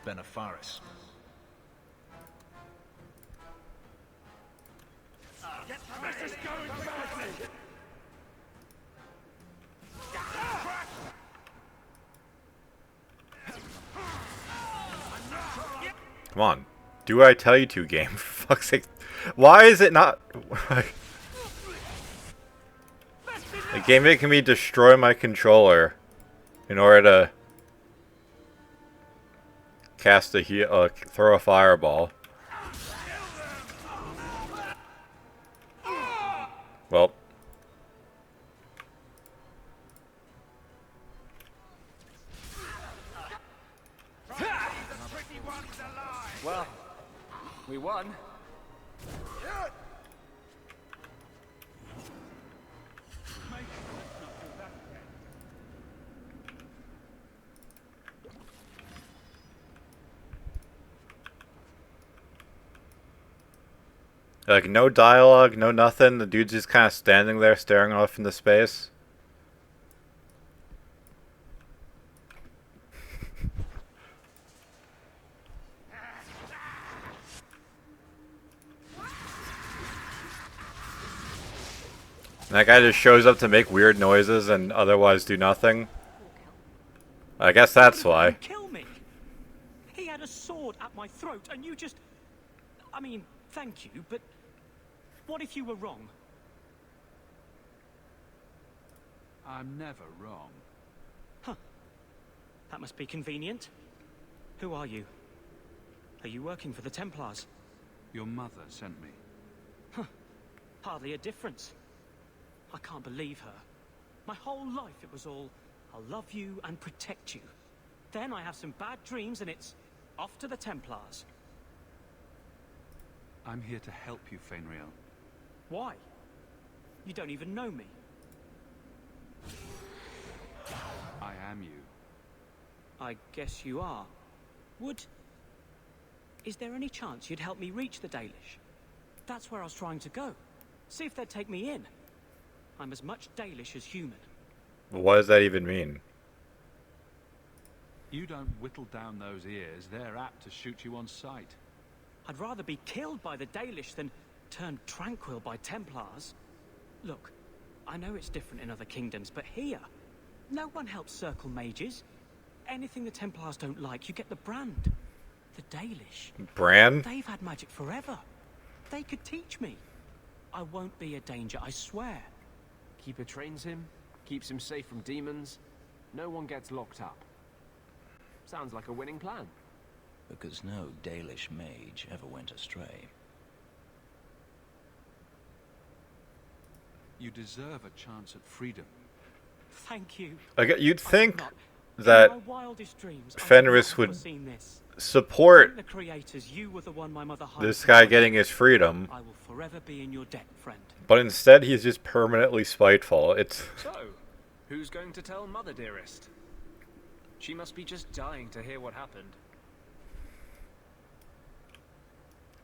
Benefaris. This is going badly. Come on. Do what I tell you to, game. For fuck's sake. Why is it not... The game making me destroy my controller in order to cast a throw a fireball. Well. Well, we won. Like, no dialogue, no nothing. The dude's just kind of standing there staring off into space. And that guy just shows up to make weird noises and otherwise do nothing. I guess that's why. Kill me. He had a sword at my throat, and you just... I mean, thank you, but what if you were wrong? I'm never wrong. Huh. That must be convenient. Who are you? Are you working for the Templars? Your mother sent me. Huh. Hardly a difference. I can't believe her. My whole life it was all, I'll love you and protect you. Then I have some bad dreams and it's off to the Templars. I'm here to help you, Fainriel. Why? You don't even know me. I am you. I guess you are. Is there any chance you'd help me reach the Dalish? That's where I was trying to go. See if they'd take me in. I'm as much Dalish as human. What does that even mean? You don't whittle down those ears, they're apt to shoot you on sight. I'd rather be killed by the Dalish than turned tranquil by Templars. Look, I know it's different in other kingdoms, but here, no one helps circle mages. Anything the Templars don't like, you get the brand. The Dalish. Brand? They've had magic forever. They could teach me. I won't be a danger, I swear. Keeper trains him, keeps him safe from demons. No one gets locked up. Sounds like a winning plan. Because no Dalish mage ever went astray. You deserve a chance at freedom. Thank you. Like, you'd think In that my wildest dreams, I could Fenris not would have foreseen this. support Thank the creators, you were the one my mother this hired guy to getting his freedom, I will forever be in your debt, friend. but instead he's just permanently spiteful. It's So, who's going to tell Mother Dearest? She must be just dying to hear what happened.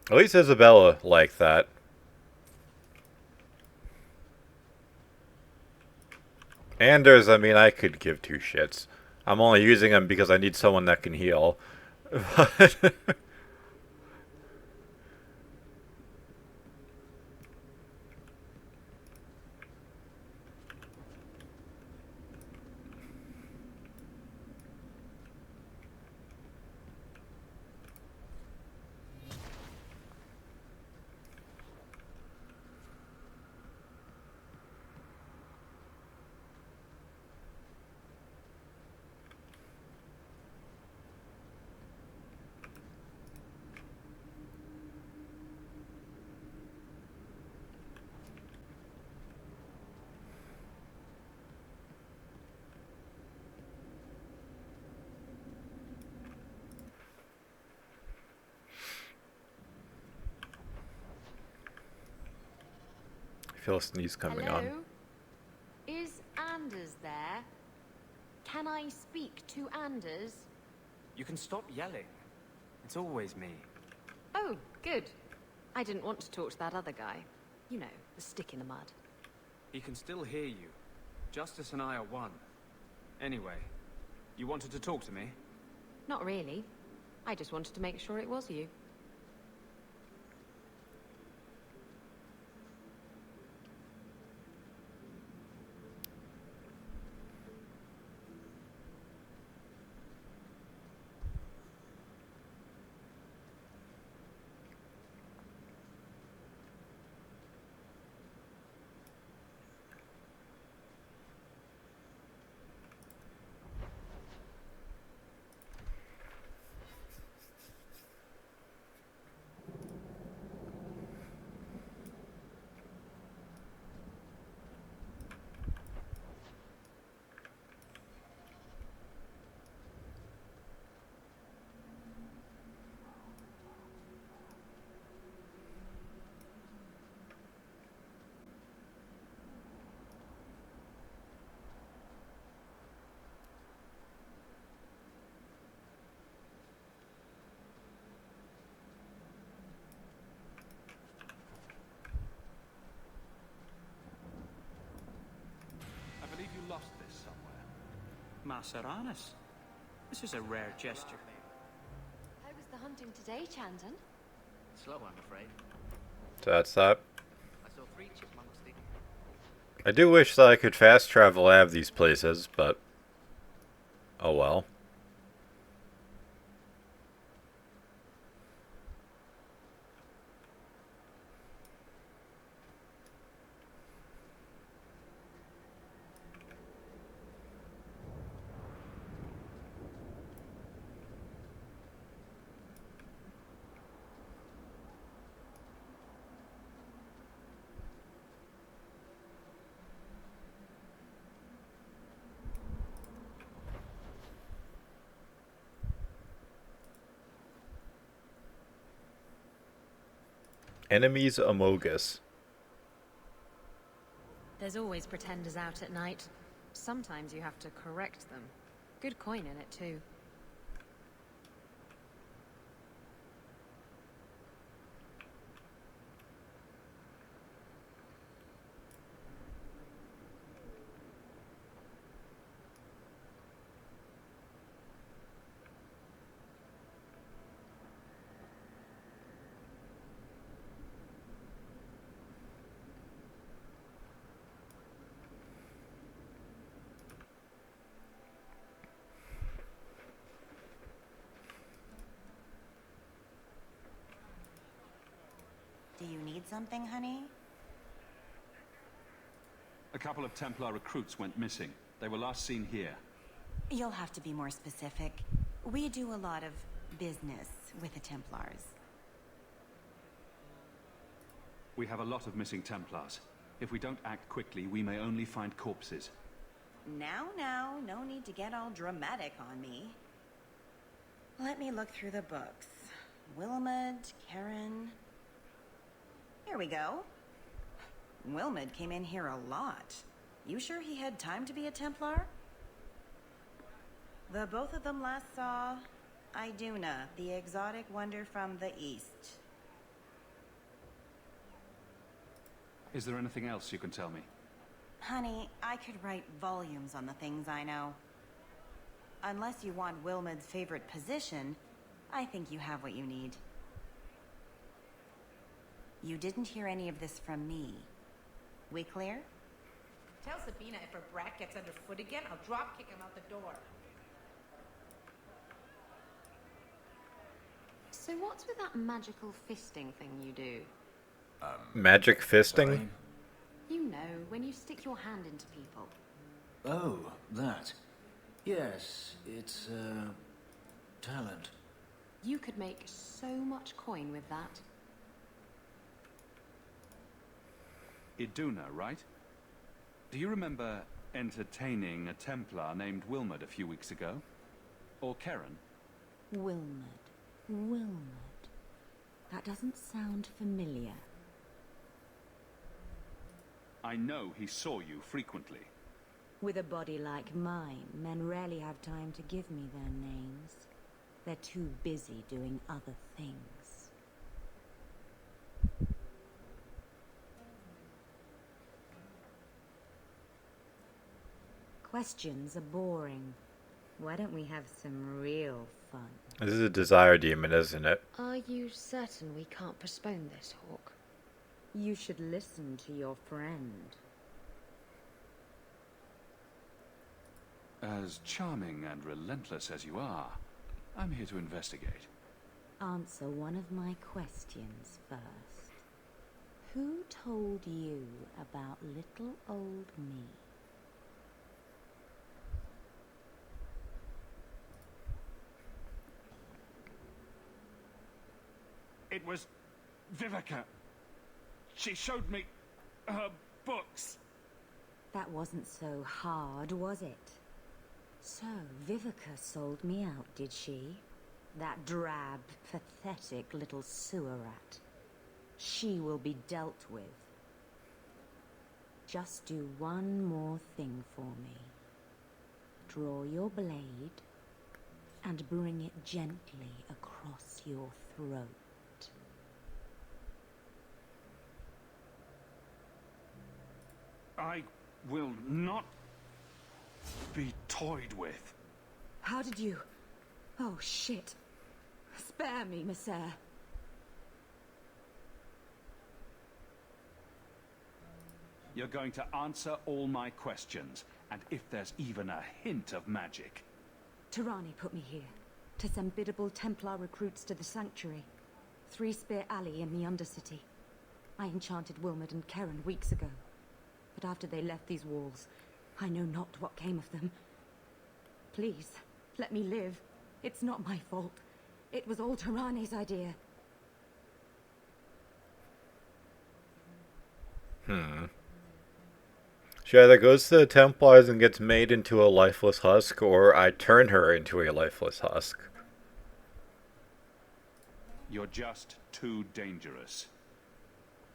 at least Isabella like that. Anders, I mean, I could give two shits. I'm only using him because I need someone that can heal. I feel a sneeze coming Hello? on. Is Anders there? Can I speak to Anders? You can stop yelling. It's always me. Oh, good. I didn't want to talk to that other guy. You know, the stick in the mud. He can still hear you. Justice and I are one. Anyway, you wanted to talk to me? Not really. I just wanted to make sure it was you. I believe you lost this somewhere. Marceranis. This is a rare gesture. How was the hunting today, Chandon? Slow, I'm afraid. So that's that. I saw 3 chipmunks digging. I do wish that I could fast travel out of these places, but oh well. Enemies Amogus. There's always pretenders out at night. Sometimes you have to correct them. Good coin in it, too. Do you need something, honey? A couple of Templar recruits went missing. They were last seen here. You'll have to be more specific. We do a lot of business with the Templars. We have a lot of missing Templars. If we don't act quickly, we may only find corpses. Now, no need to get all dramatic on me. Let me look through the books. Wilmot, Karen... Here we go. Wilmot came in here a lot. You sure he had time to be a Templar? The both of them last saw Iduna, the exotic wonder from the east. Is there anything else you can tell me? Honey, I could write volumes on the things I know. Unless you want Wilmot's favorite position, I think you have what you need. You didn't hear any of this from me. We clear? Tell Sabina if her brat gets underfoot again, I'll drop kick him out the door. So what's with that magical fisting thing you do? Magic fisting? Sorry? You know, when you stick your hand into people. Oh, that. Yes, it's, talent. You could make so much coin with that. Iduna, right? Do you remember entertaining a Templar named Wilmot a few weeks ago? Or Karen? Wilmot. That doesn't sound familiar. I know he saw you frequently. With a body like mine, men rarely have time to give me their names. They're too busy doing other things. Questions are boring. Why don't we have some real fun? This is a desire demon, isn't it? Are you certain we can't postpone this, Hawk? You should listen to your friend. As charming and relentless as you are, I'm here to investigate. Answer one of my questions first. Who told you about little old me? It was Vivica. She showed me her books. That wasn't so hard, was it? So, Vivica sold me out, did she? That drab, pathetic little sewer rat. She will be dealt with. Just do one more thing for me. Draw your blade and bring it gently across your throat. I will not be toyed with. How did you... Oh, shit. Spare me, Messer. You're going to answer all my questions, and if there's even a hint of magic... Tirani put me here, to send biddable Templar recruits to the Sanctuary. Three Spear Alley in the Undercity. I enchanted Wilmot and Karen weeks ago. But after they left these walls, I know not what came of them. Please, let me live. It's not my fault. It was all Tirani's idea. She either goes to the Templars and gets made into a lifeless husk, or I turn her into a lifeless husk. You're just too dangerous.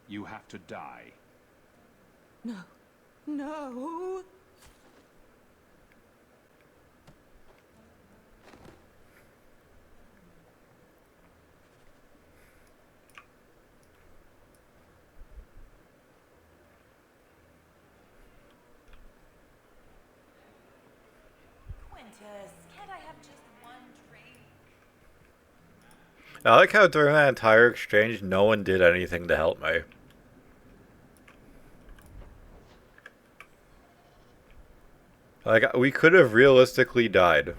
You have to die. No. No! Quintus, can't I have just one drink? I like how during that entire exchange, no one did anything to help me. Like, we could have realistically died.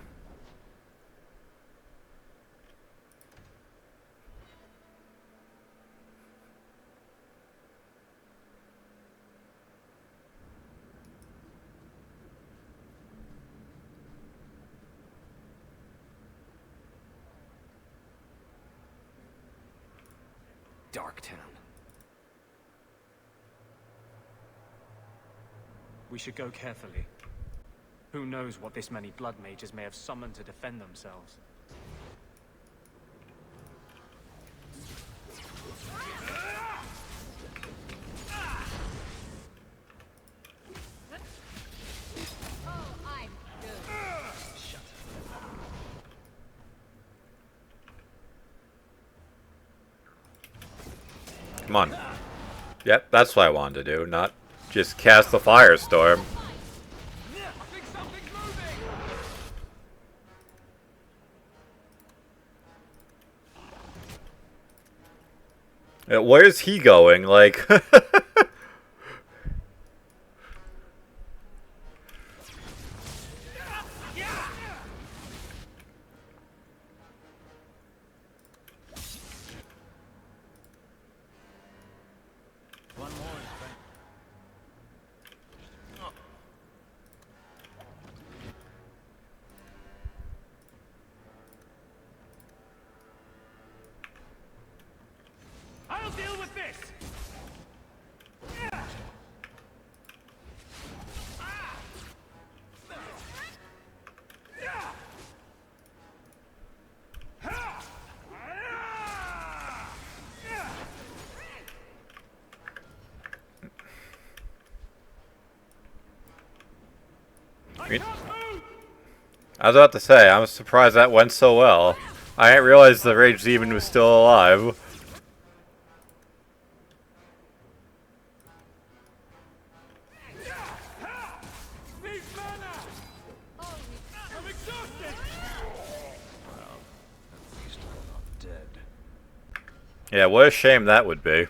Darktown. We should go carefully. Who knows what this many blood mages may have summoned to defend themselves. Come on. Yep, that's what I wanted to do, not just cast the firestorm. Where's he going? Like... I'll deal with this! I was about to say, I'm surprised that went so well. I didn't realize the Rage Demon was still alive. Yeah, what a shame that would be.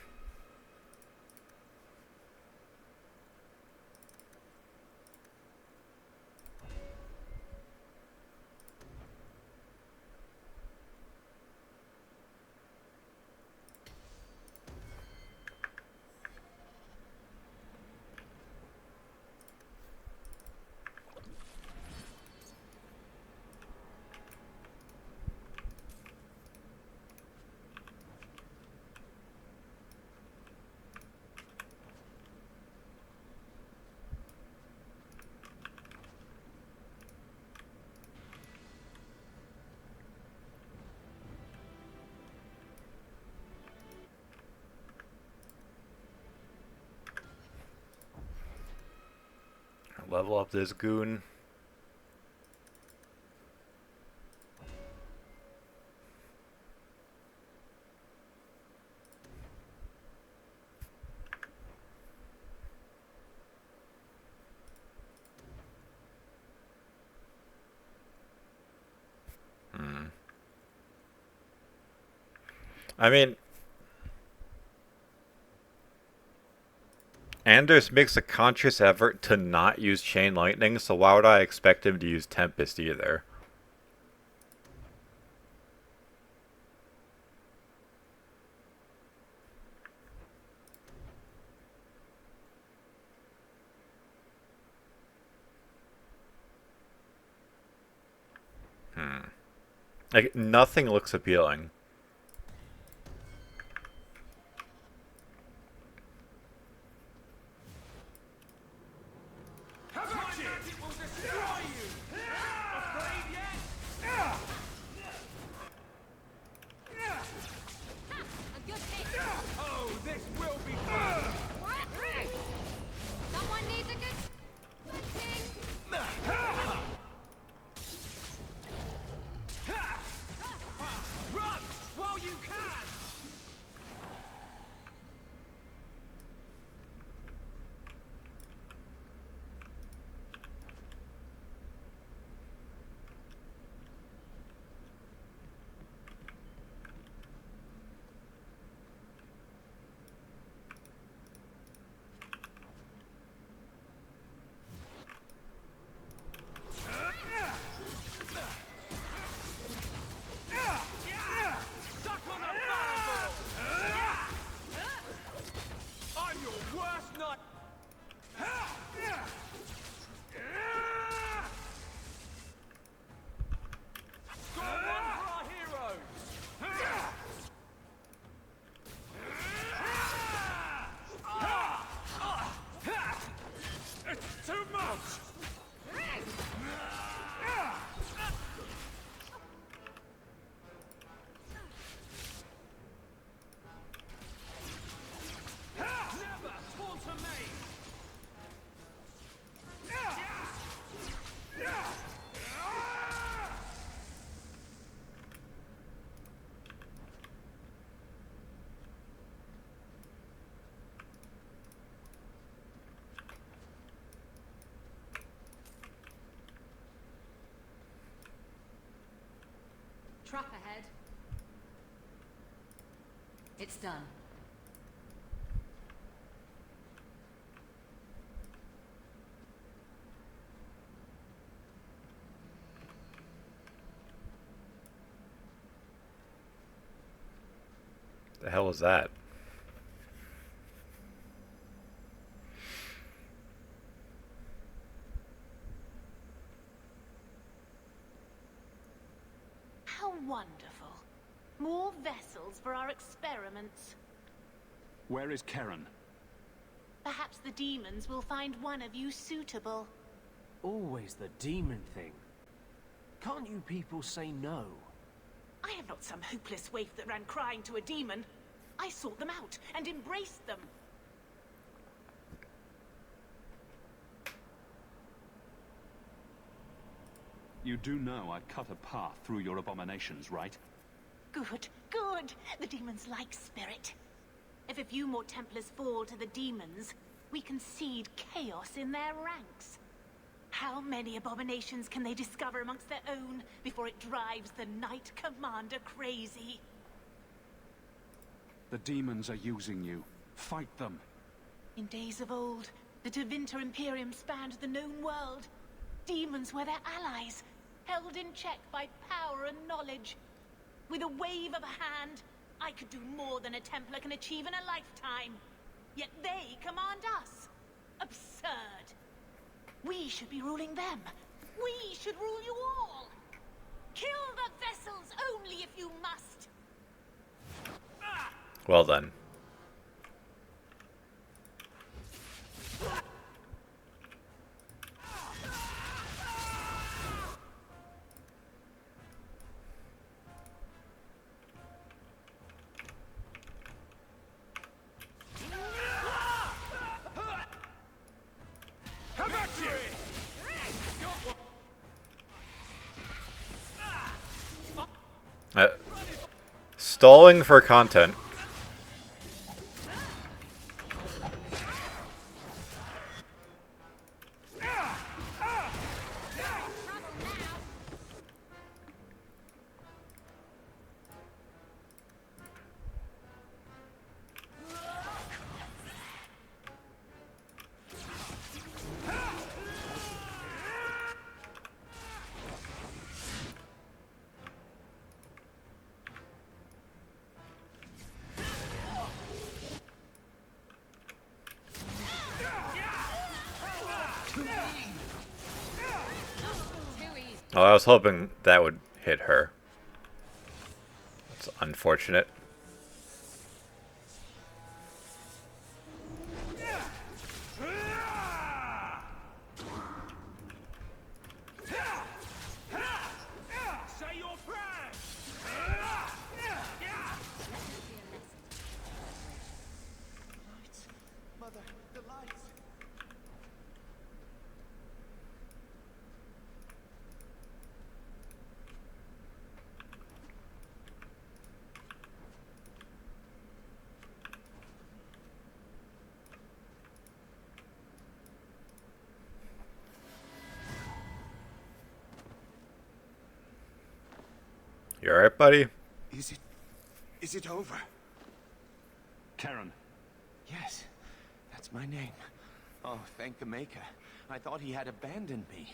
Level up this goon. I mean, Anders makes a conscious effort to not use Chain Lightning, so why would I expect him to use Tempest either? Like, nothing looks appealing. trap ahead. It's done. The hell is that? How wonderful. More vessels for our experiments. Where is Karen? Perhaps the demons will find one of you suitable. Always the demon thing. Can't you people say no? I am not some hopeless waif that ran crying to a demon. I sought them out and embraced them. You do know I cut a path through your abominations, right? Good, good. The demons like spirit. If a few more Templars fall to the demons, we can seed chaos in their ranks. How many abominations can they discover amongst their own before it drives the Knight Commander crazy? The demons are using you. Fight them. In days of old, the Tevinter Imperium spanned the known world. Demons were their allies, held in check by power and knowledge. With a wave of a hand, I could do more than a Templar can achieve in a lifetime. Yet they command us. Absurd. We should be ruling them. We should rule you all. Kill the vessels only if you must. Well then. Stalling for content. Oh, I was hoping that would hit her. That's unfortunate. Say your prayers! Mother, the lights! You alright, buddy? Is it over? Karen. Yes, that's my name. Oh, thank the Maker. I thought he had abandoned me.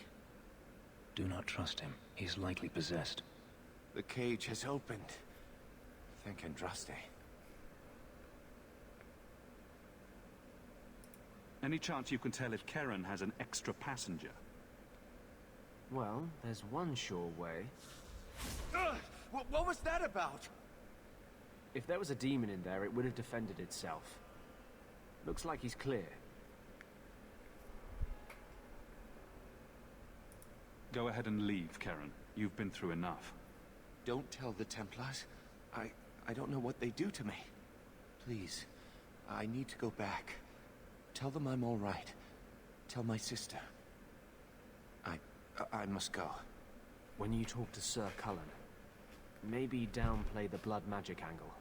Do not trust him. He's likely possessed. The cage has opened. Thank Andraste. Any chance you can tell if Karen has an extra passenger? Well, there's one sure way. What was that about? If there was a demon in there, it would have defended itself. Looks like he's clear. Go ahead and leave, Karen. You've been through enough. Don't tell the Templars. I don't know what they do to me. Please, I need to go back. Tell them I'm all right. Tell my sister. I must go. When you talk to Sir Cullen, maybe downplay the blood magic angle.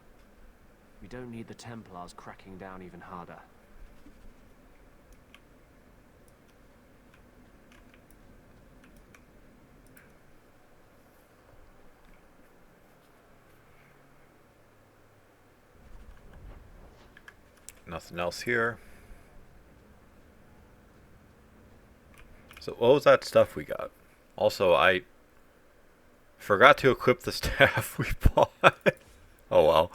We don't need the Templars cracking down even harder. Nothing else here. So what was that stuff we got? Also, I forgot to equip the staff we bought. Oh well.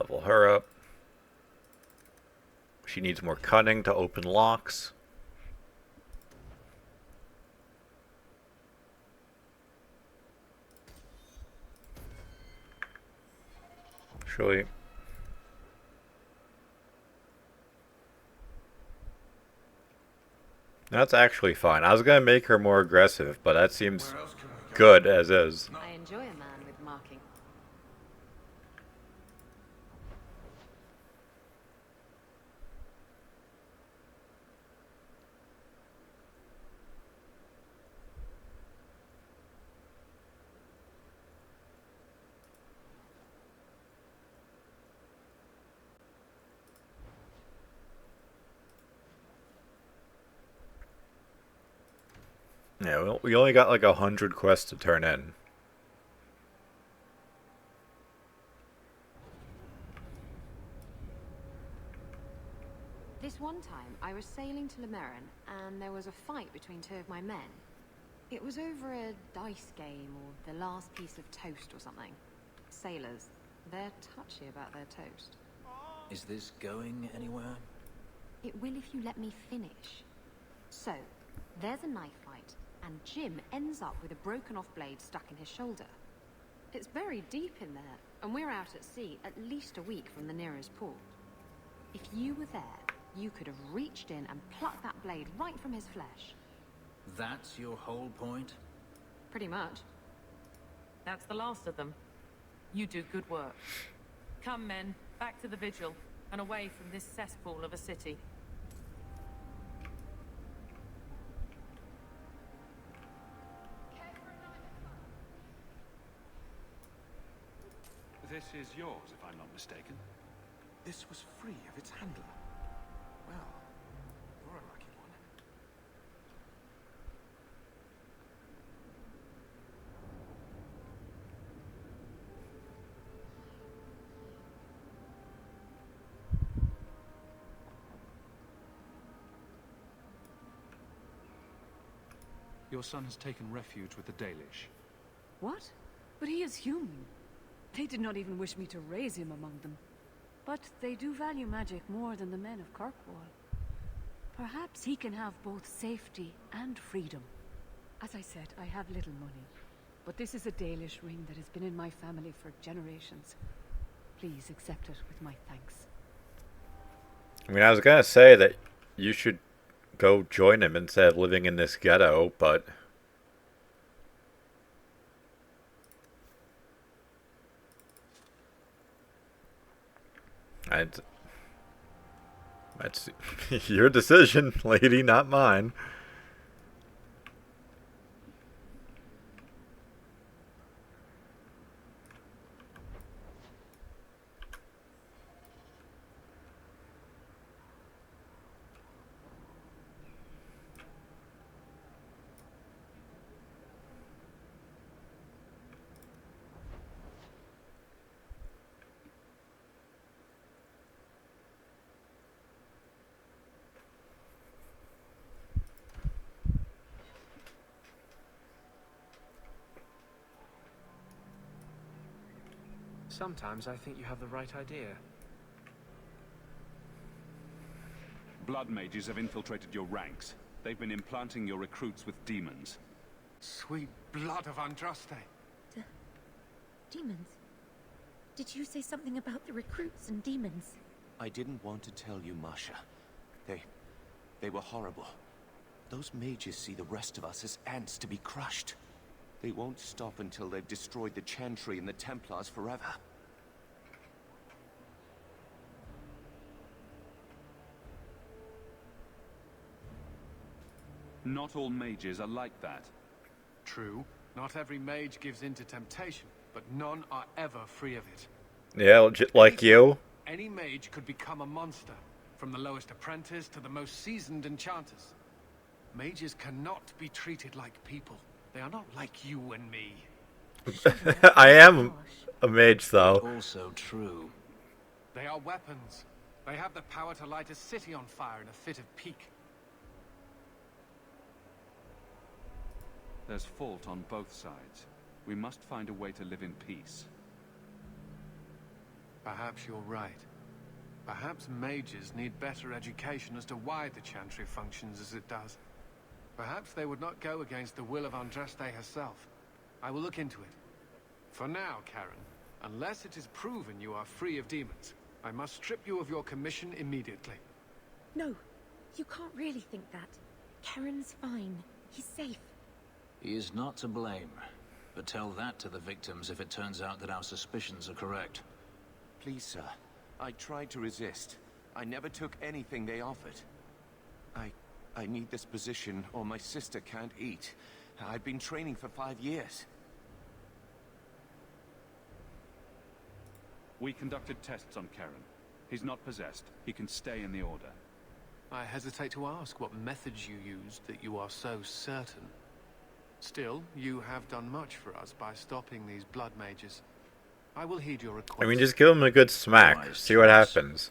Level her up. She needs more cunning to open locks. Surely. That's actually fine. I was gonna make her more aggressive, but that seems good as is. I enjoy a man with marking. Yeah, we only got like 100 quests to turn in. This one time, I was sailing to Lemerin, and there was a fight between two of my men. It was over a dice game, or the last piece of toast or something. Sailors, they're touchy about their toast. Is this going anywhere? It will if you let me finish. So, there's a knife fight, and Jim ends up with a broken off blade stuck in his shoulder. It's very deep in there, and we're out at sea at least a week from the nearest port. If you were there, you could have reached in and plucked that blade right from his flesh. That's your whole point? Pretty much. That's the last of them. You do good work. Come, men, back to the vigil, and away from this cesspool of a city. This is yours, if I'm not mistaken. This was free of its handler. Well, you're a lucky one. Your son has taken refuge with the Dalish. What? But he is human. They did not even wish me to raise him among them. But they do value magic more than the men of Kirkwall. Perhaps he can have both safety and freedom. As I said, I have little money. But this is a Dalish ring that has been in my family for generations. Please accept it with my thanks. I mean, I was gonna say that you should go join him instead of living in this ghetto, but... That's your decision, lady, not mine. Sometimes I think you have the right idea. Blood mages have infiltrated your ranks. They've been implanting your recruits with demons. Sweet blood of Andraste. Demons? Did you say something about the recruits and demons? I didn't want to tell you, Masha. They were horrible. Those mages see the rest of us as ants to be crushed. They won't stop until they've destroyed the Chantry and the Templars forever. Not all mages are like that. True. Not every mage gives in to temptation, but none are ever free of it. Yeah, like you. Any mage could become a monster, from the lowest apprentice to the most seasoned enchanters. Mages cannot be treated like people. They are not like you and me. I am a mage, though. Also true. They are weapons. They have the power to light a city on fire in a fit of pique. There's fault on both sides. We must find a way to live in peace. Perhaps you're right. Perhaps mages need better education as to why the Chantry functions as it does. Perhaps they would not go against the will of Andraste herself. I will look into it. For now, Karen, unless it is proven you are free of demons, I must strip you of your commission immediately. No, you can't really think that. Karen's fine. He's safe. He is not to blame. But tell that to the victims if it turns out that our suspicions are correct. Please, sir. I tried to resist. I never took anything they offered. I need this position or my sister can't eat. I've been training for 5 years. We conducted tests on Karen. He's not possessed. He can stay in the Order. I hesitate to ask what methods you used that you are so certain. Still, you have done much for us by stopping these blood mages. I will heed your request. I mean, just give him a good smack. See what happens.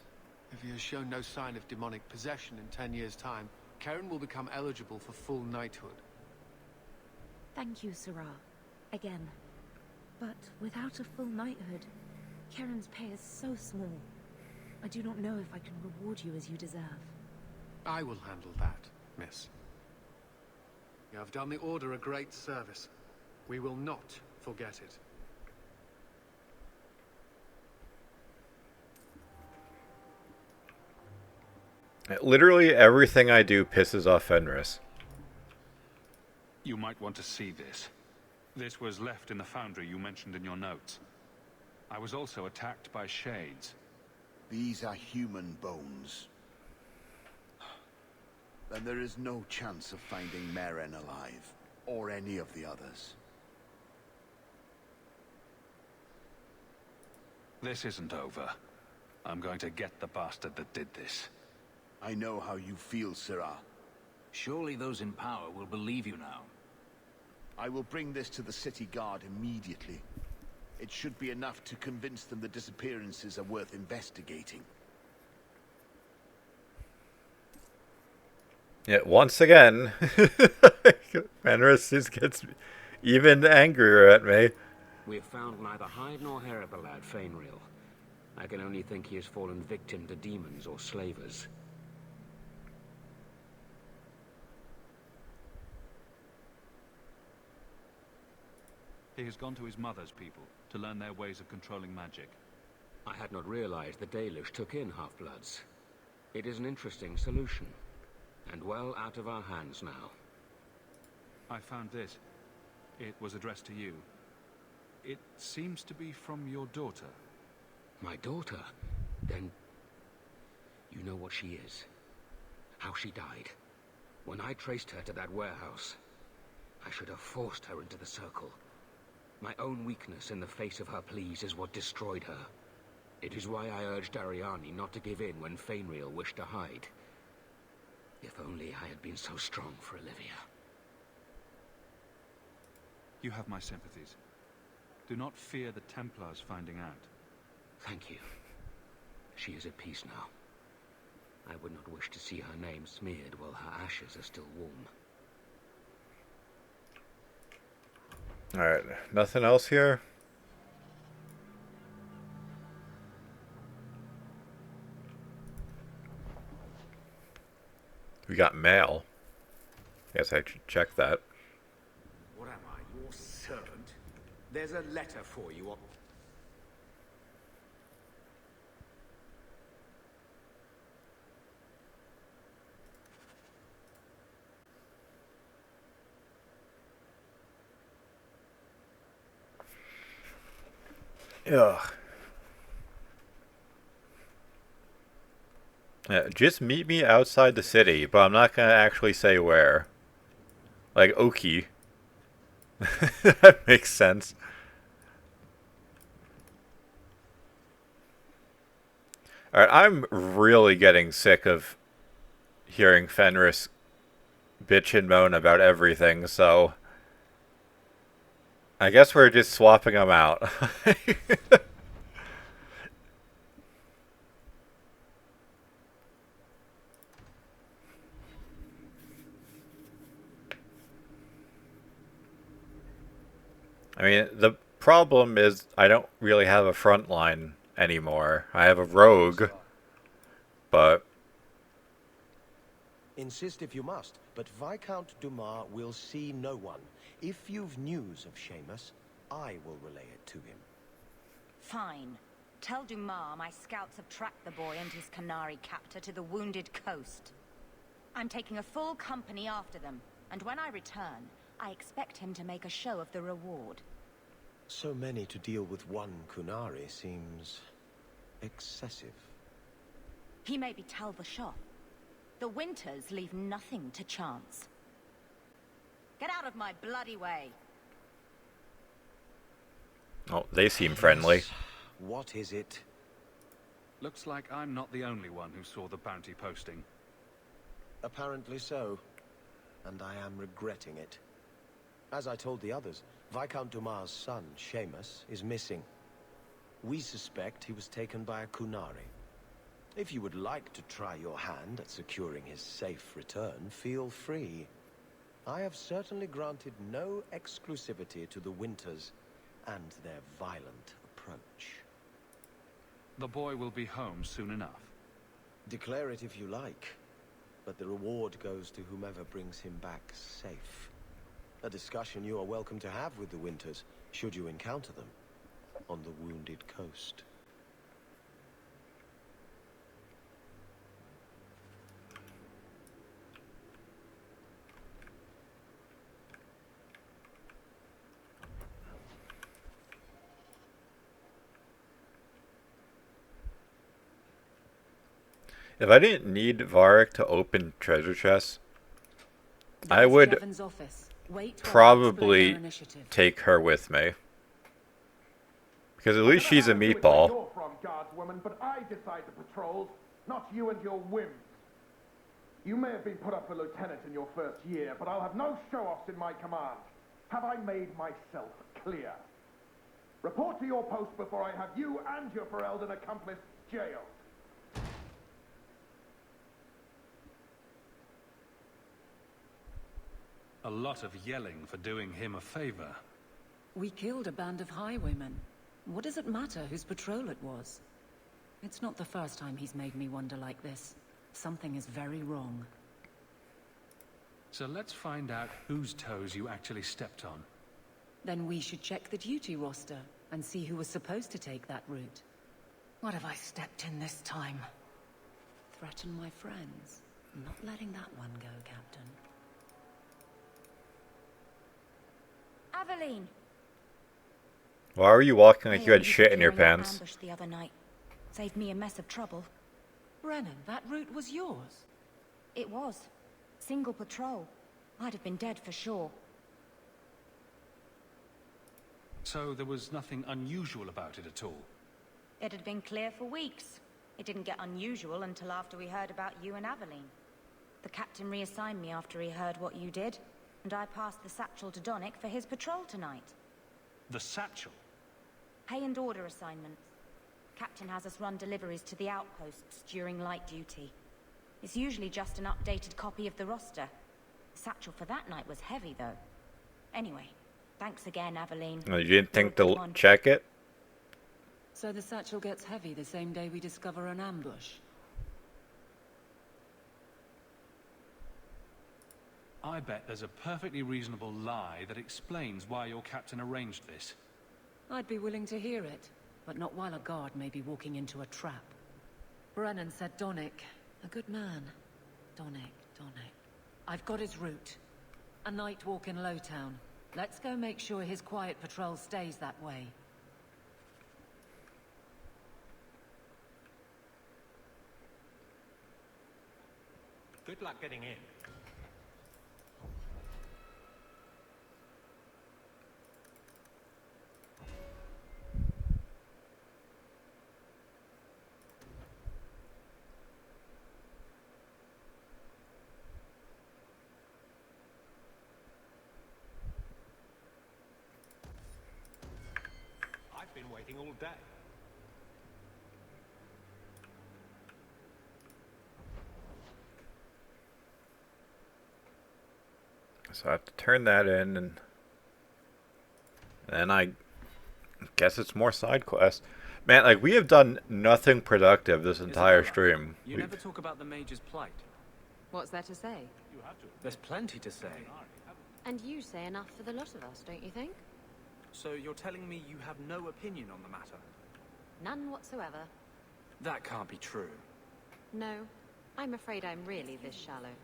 If he has shown no sign of demonic possession in 10 years' time, Karen will become eligible for full knighthood. Thank you, Sarah. Again. But without a full knighthood, Karen's pay is so small. I do not know if I can reward you as you deserve. I will handle that, miss. You have done the Order a great service. We will not forget it. Literally everything I do pisses off Fenris. You might want to see this. This was left in the foundry you mentioned in your notes. I was also attacked by shades. These are human bones. Then there is no chance of finding Meren alive, or any of the others. This isn't over. I'm going to get the bastard that did this. I know how you feel, Sirrah. Surely those in power will believe you now. I will bring this to the city guard immediately. It should be enough to convince them the disappearances are worth investigating. Yeah, once again, Fenris just gets even angrier at me. We have found neither hide nor hair of the lad, Fainreal. I can only think he has fallen victim to demons or slavers. He has gone to his mother's people to learn their ways of controlling magic. I had not realized the Dalish took in half-bloods. It is an interesting solution, and well out of our hands now. I found this. It was addressed to you. It seems to be from your daughter. My daughter? Then you know what she is. How she died. When I traced her to that warehouse, I should have forced her into the circle. My own weakness in the face of her pleas is what destroyed her. It is why I urged Ariani not to give in when Fainreal wished to hide. If only I had been so strong for Olivia. You have my sympathies. Do not fear the Templars finding out. Thank you. She is at peace now. I would not wish to see her name smeared while her ashes are still warm. Alright, nothing else here? We got mail. Guess I should check that. What am I, your servant? There's a letter for you. Ugh. Yeah, just meet me outside the city, but I'm not gonna actually say where. Like Oki. That makes sense. Alright, I'm really getting sick of hearing Fenris bitch and moan about everything, so I guess we're just swapping them out. I mean, the problem is I don't really have a front line anymore. I have a rogue, but... Insist if you must, but Viscount Dumas will see no one. If you've news of Seamus, I will relay it to him. Fine. Tell Dumas my scouts have tracked the boy and his Canary captor to the Wounded Coast. I'm taking a full company after them, and when I return, I expect him to make a show of the reward. So many to deal with one Kunari seems... excessive. He may be Talbashov. The Winters leave nothing to chance. Get out of my bloody way! Oh, they seem friendly. What is it? Looks like I'm not the only one who saw the bounty posting. Apparently so. And I am regretting it. As I told the others, Viscount Dumas' son, Seamus, is missing. We suspect he was taken by a Kunari. If you would like to try your hand at securing his safe return, feel free. I have certainly granted no exclusivity to the Winters and their violent approach. The boy will be home soon enough. Declare it if you like, but the reward goes to whomever brings him back safe. A discussion you are welcome to have with the Winters, should you encounter them, on the Wounded Coast. If I didn't need Varric to open treasure chests, I would probably take her with me. Because at least she's a meatball. You're from, guardswoman, but I decide the patrols, not you and your whims. You may have been put up for lieutenant in your first year, but I'll have no show-offs in my command. Have I made myself clear? Report to your post before I have you and your Ferelden accomplice jailed. A lot of yelling for doing him a favor. We killed a band of highwaymen. What does it matter whose patrol it was? It's not the first time he's made me wonder like this. Something is very wrong. So let's find out whose toes you actually stepped on. Then we should check the duty roster and see who was supposed to take that route. What have I stepped in this time? Threaten my friends. I'm not letting that one go, Captain. Aveline! Why were you walking like you had shit in your pants? Ambush the other night. Saved me a mess of trouble. Brennan, that route was yours. It was. Single patrol. I'd have been dead for sure. So there was nothing unusual about it at all? It had been clear for weeks. It didn't get unusual until after we heard about you and Aveline. The captain reassigned me after he heard what you did, and I passed the satchel to Donick for his patrol tonight. The satchel? Pay and order assignments. Captain has us run deliveries to the outposts during light duty. It's usually just an updated copy of the roster. The satchel for that night was heavy, though. Anyway, thanks again, Aveline. You didn't think to check it? So the satchel gets heavy the same day we discover an ambush? I bet there's a perfectly reasonable lie that explains why your captain arranged this. I'd be willing to hear it, but not while a guard may be walking into a trap. Brennan said Donick. A good man. Donick. I've got his route. A night walk in Lowtown. Let's go make sure his quiet patrol stays that way. Good luck getting in. I've been waiting all day. So I have to turn that in, and then I guess it's more side quests. Man, like, we have done nothing productive this entire stream. You never talk about the Mage's plight. What's there to say? There's plenty to say. And you say enough for the lot of us, don't you think? So you're telling me you have no opinion on the matter? None whatsoever. That can't be true. No, I'm afraid I'm really this shallow.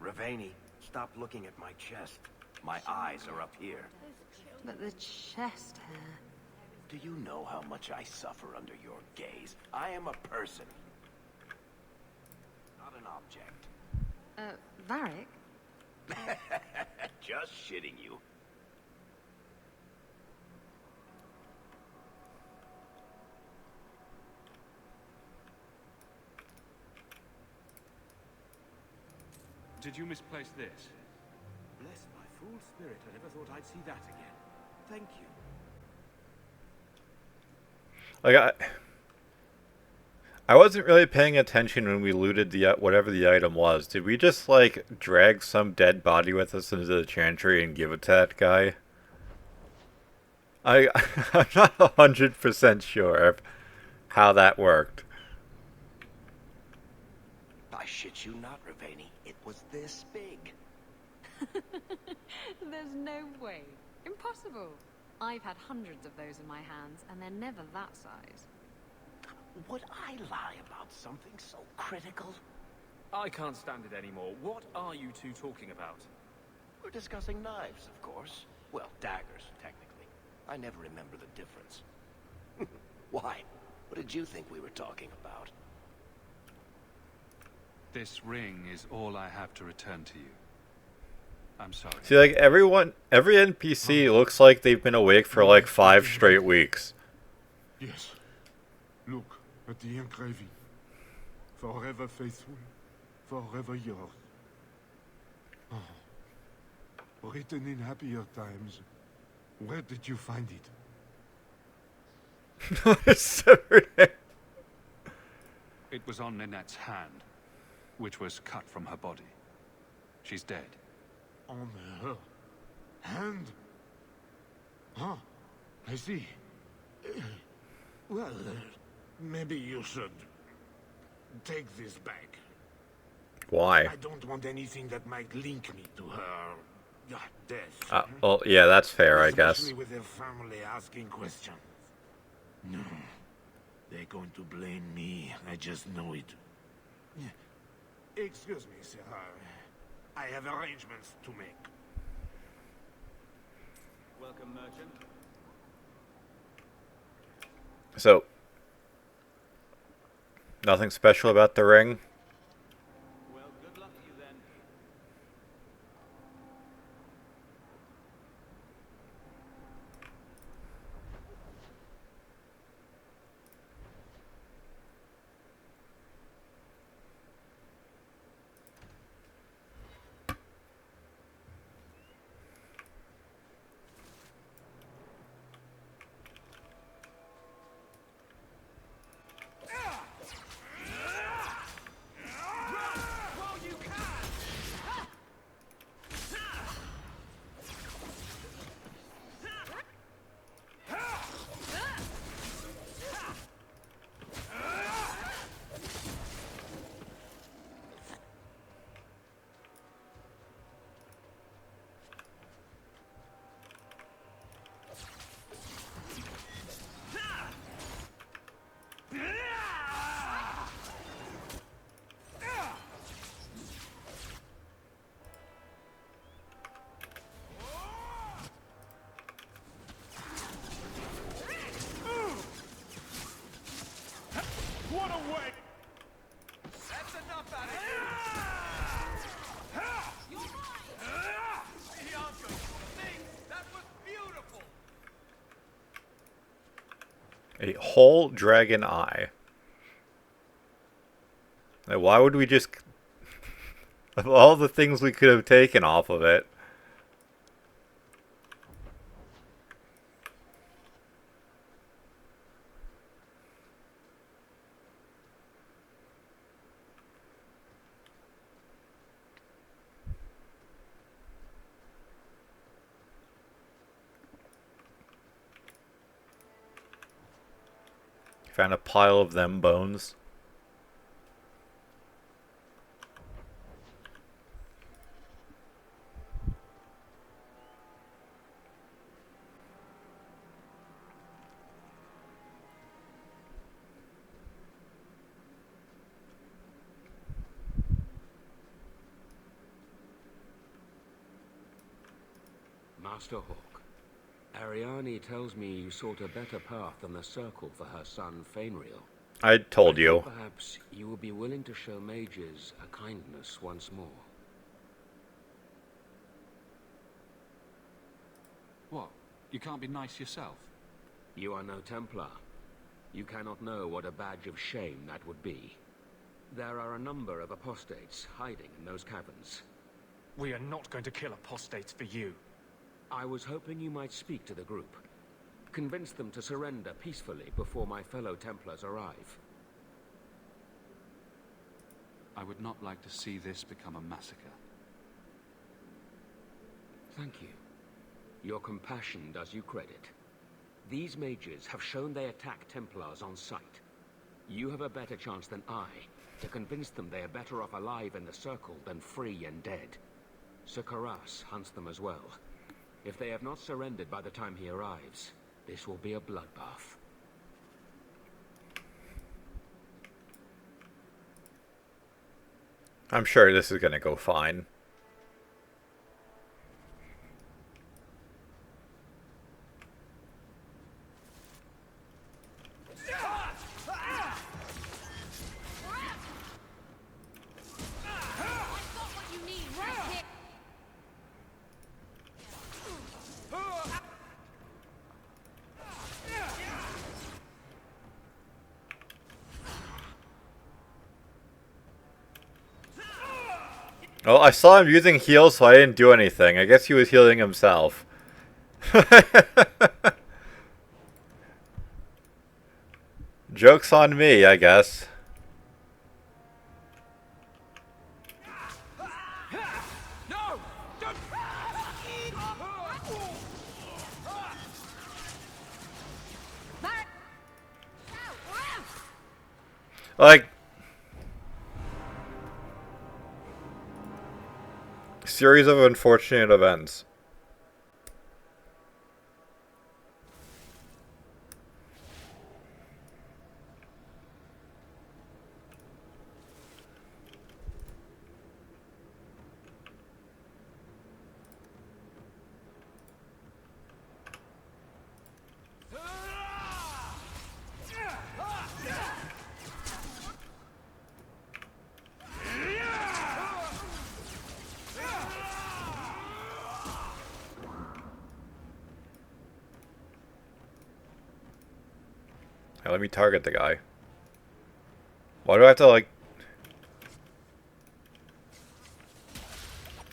Ravani, stop looking at my chest. My eyes are up here. But the chest hair... Do you know how much I suffer under your gaze? I am a person. Not an object. Varric? Just shitting you. Did you misplace this? Bless my fool spirit, I never thought I'd see that again. Thank you. Like, I wasn't really paying attention when we looted the whatever the item was. Did we just, like, drag some dead body with us into the chantry and give it to that guy? I'm not 100% sure of how that worked. I shit you not, Ravani. It was this big. There's no way. Impossible. I've had hundreds of those in my hands, and they're never that size. Would I lie about something so critical? I can't stand it anymore. What are you two talking about? We're discussing knives, of course. Well, daggers, technically. I never remember the difference. Why? What did you think we were talking about? This ring is all I have to return to you. I'm sorry. See, like, every NPC looks like they've been awake for like 5 straight weeks. Yes. Look at the engraving. Forever faithful, forever yours. Oh. Written in happier times. Where did you find it? It was on Ninette's hand, which was cut from her body. She's dead. On her hand? Huh. I see. Well, maybe you should take this back. Why? I don't want anything that might link me to her death. Well, yeah, that's fair, I guess. Especially with their family asking questions. No. They're going to blame me. I just know it. Excuse me, sir. I have arrangements to make. Welcome, merchant. So, nothing special about the ring? Well, good luck to you then. A whole dragon eye. Like, why would we just... Of all the things we could have taken off of it... Found a pile of them bones. Master Hawk, Ariane tells me you sought a better path than the Circle for her son, Fainriel. I told you. Perhaps you will be willing to show mages a kindness once more. What? You can't be nice yourself? You are no Templar. You cannot know what a badge of shame that would be. There are a number of apostates hiding in those caverns. We are not going to kill apostates for you. I was hoping you might speak to the group. Convince them to surrender peacefully before my fellow Templars arrive. I would not like to see this become a massacre. Thank you. Your compassion does you credit. These mages have shown they attack Templars on sight. You have a better chance than I to convince them they are better off alive in the Circle than free and dead. Sir Karas hunts them as well. If they have not surrendered by the time he arrives, this will be a bloodbath. I'm sure this is gonna go fine. Oh, I saw him using heals, so I didn't do anything. I guess he was healing himself. Joke's on me, I guess. Like... series of unfortunate events. Now let me target the guy. Why do I have to, like...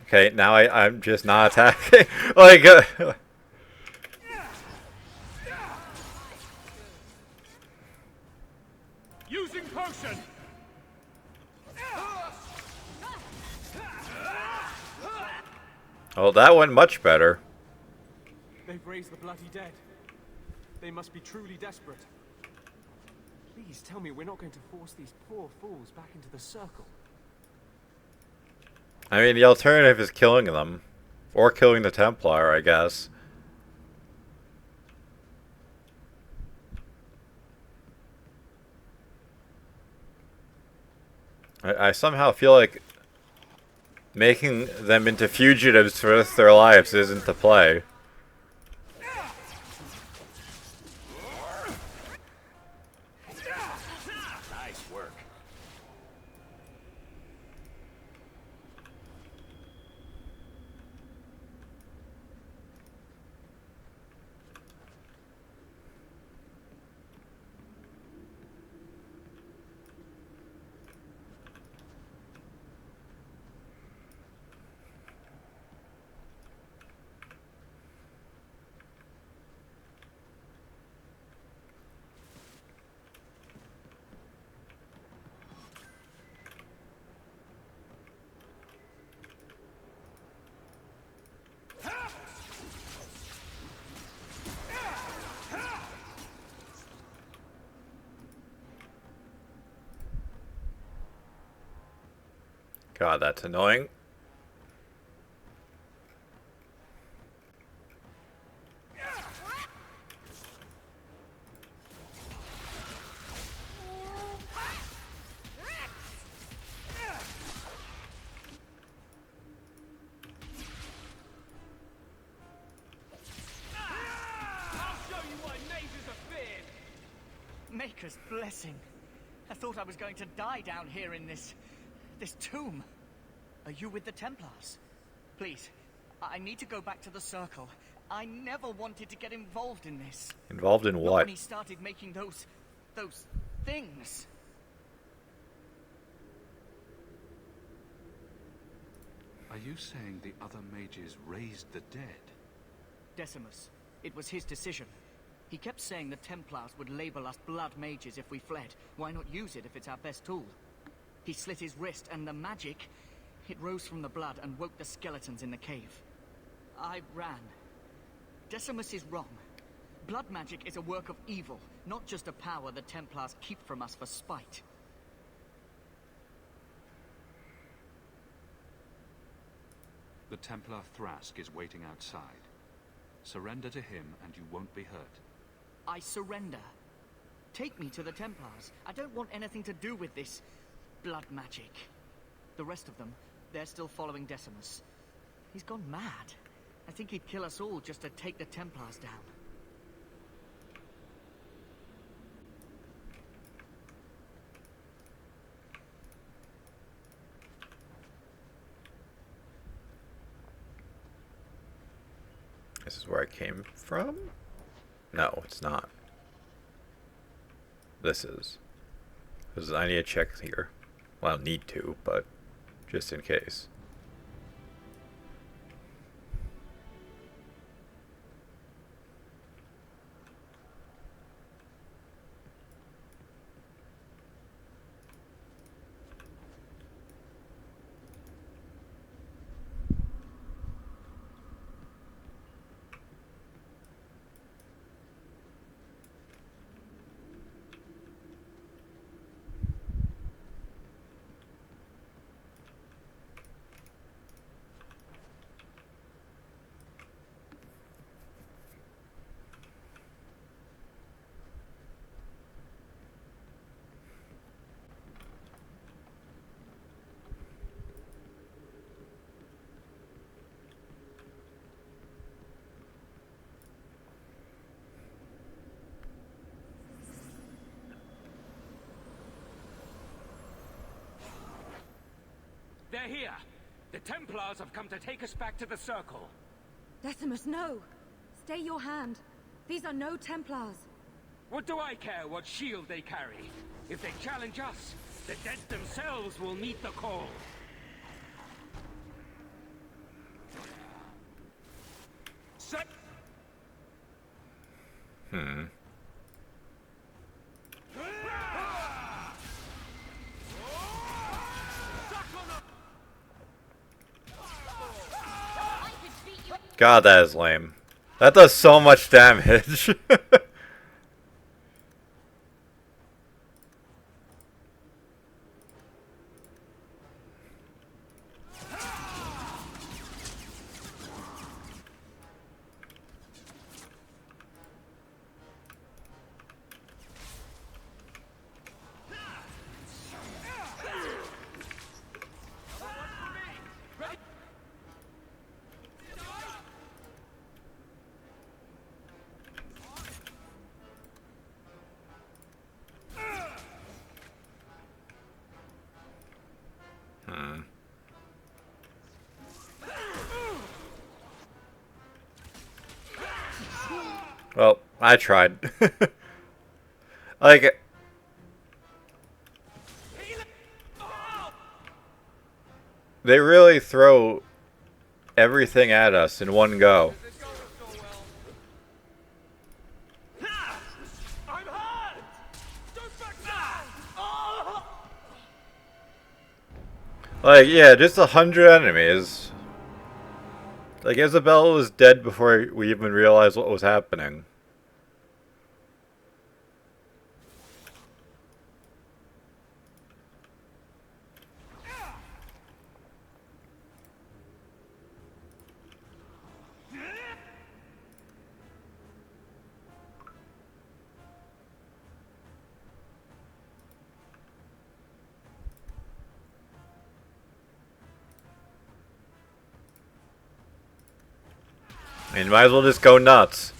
Okay, now I'm just not attacking. Like, Using potion! Oh, that went much better. They've raised the bloody dead. They must be truly desperate. Please tell me we're not going to force these poor fools back into the Circle. I mean, the alternative is killing them. Or killing the Templar, I guess. I somehow feel like making them into fugitives for the rest of their lives isn't the play. Nice work. God, that's annoying. Maker's blessing. I thought I was going to die down here in this tomb. Are you with the Templars? Please, I need to go back to the Circle. I never wanted to get involved in this. Involved in Not what? when he started making those things. Are you saying the other mages raised the dead? Decimus. It was his decision. He kept saying the Templars would label us blood mages if we fled. Why not use it if it's our best tool? He slit his wrist, and the magic, it rose from the blood and woke the skeletons in the cave. I ran. Decimus is wrong. Blood magic is a work of evil, not just a power the Templars keep from us for spite. The Templar Thrask is waiting outside. Surrender to him and you won't be hurt. I surrender. Take me to the Templars. I don't want anything to do with this blood magic. The rest of them, they're still following Decimus. He's gone mad. I think he'd kill us all just to take the Templars down. This is where I came from? No, it's not. This is. Because I need to check here. Well, I don't need to, but just in case. They're here! The Templars have come to take us back to the Circle. Decimus, no! Stay your hand. These are no Templars. What do I care what shield they carry? If they challenge us, the dead themselves will meet the call. Set. God, that is lame. That does so much damage. Well, I tried. Like, they really throw everything at us in one go. Like, yeah, just 100 enemies. Like, Isabella was dead before we even realized what was happening. mean, might as well just go nuts.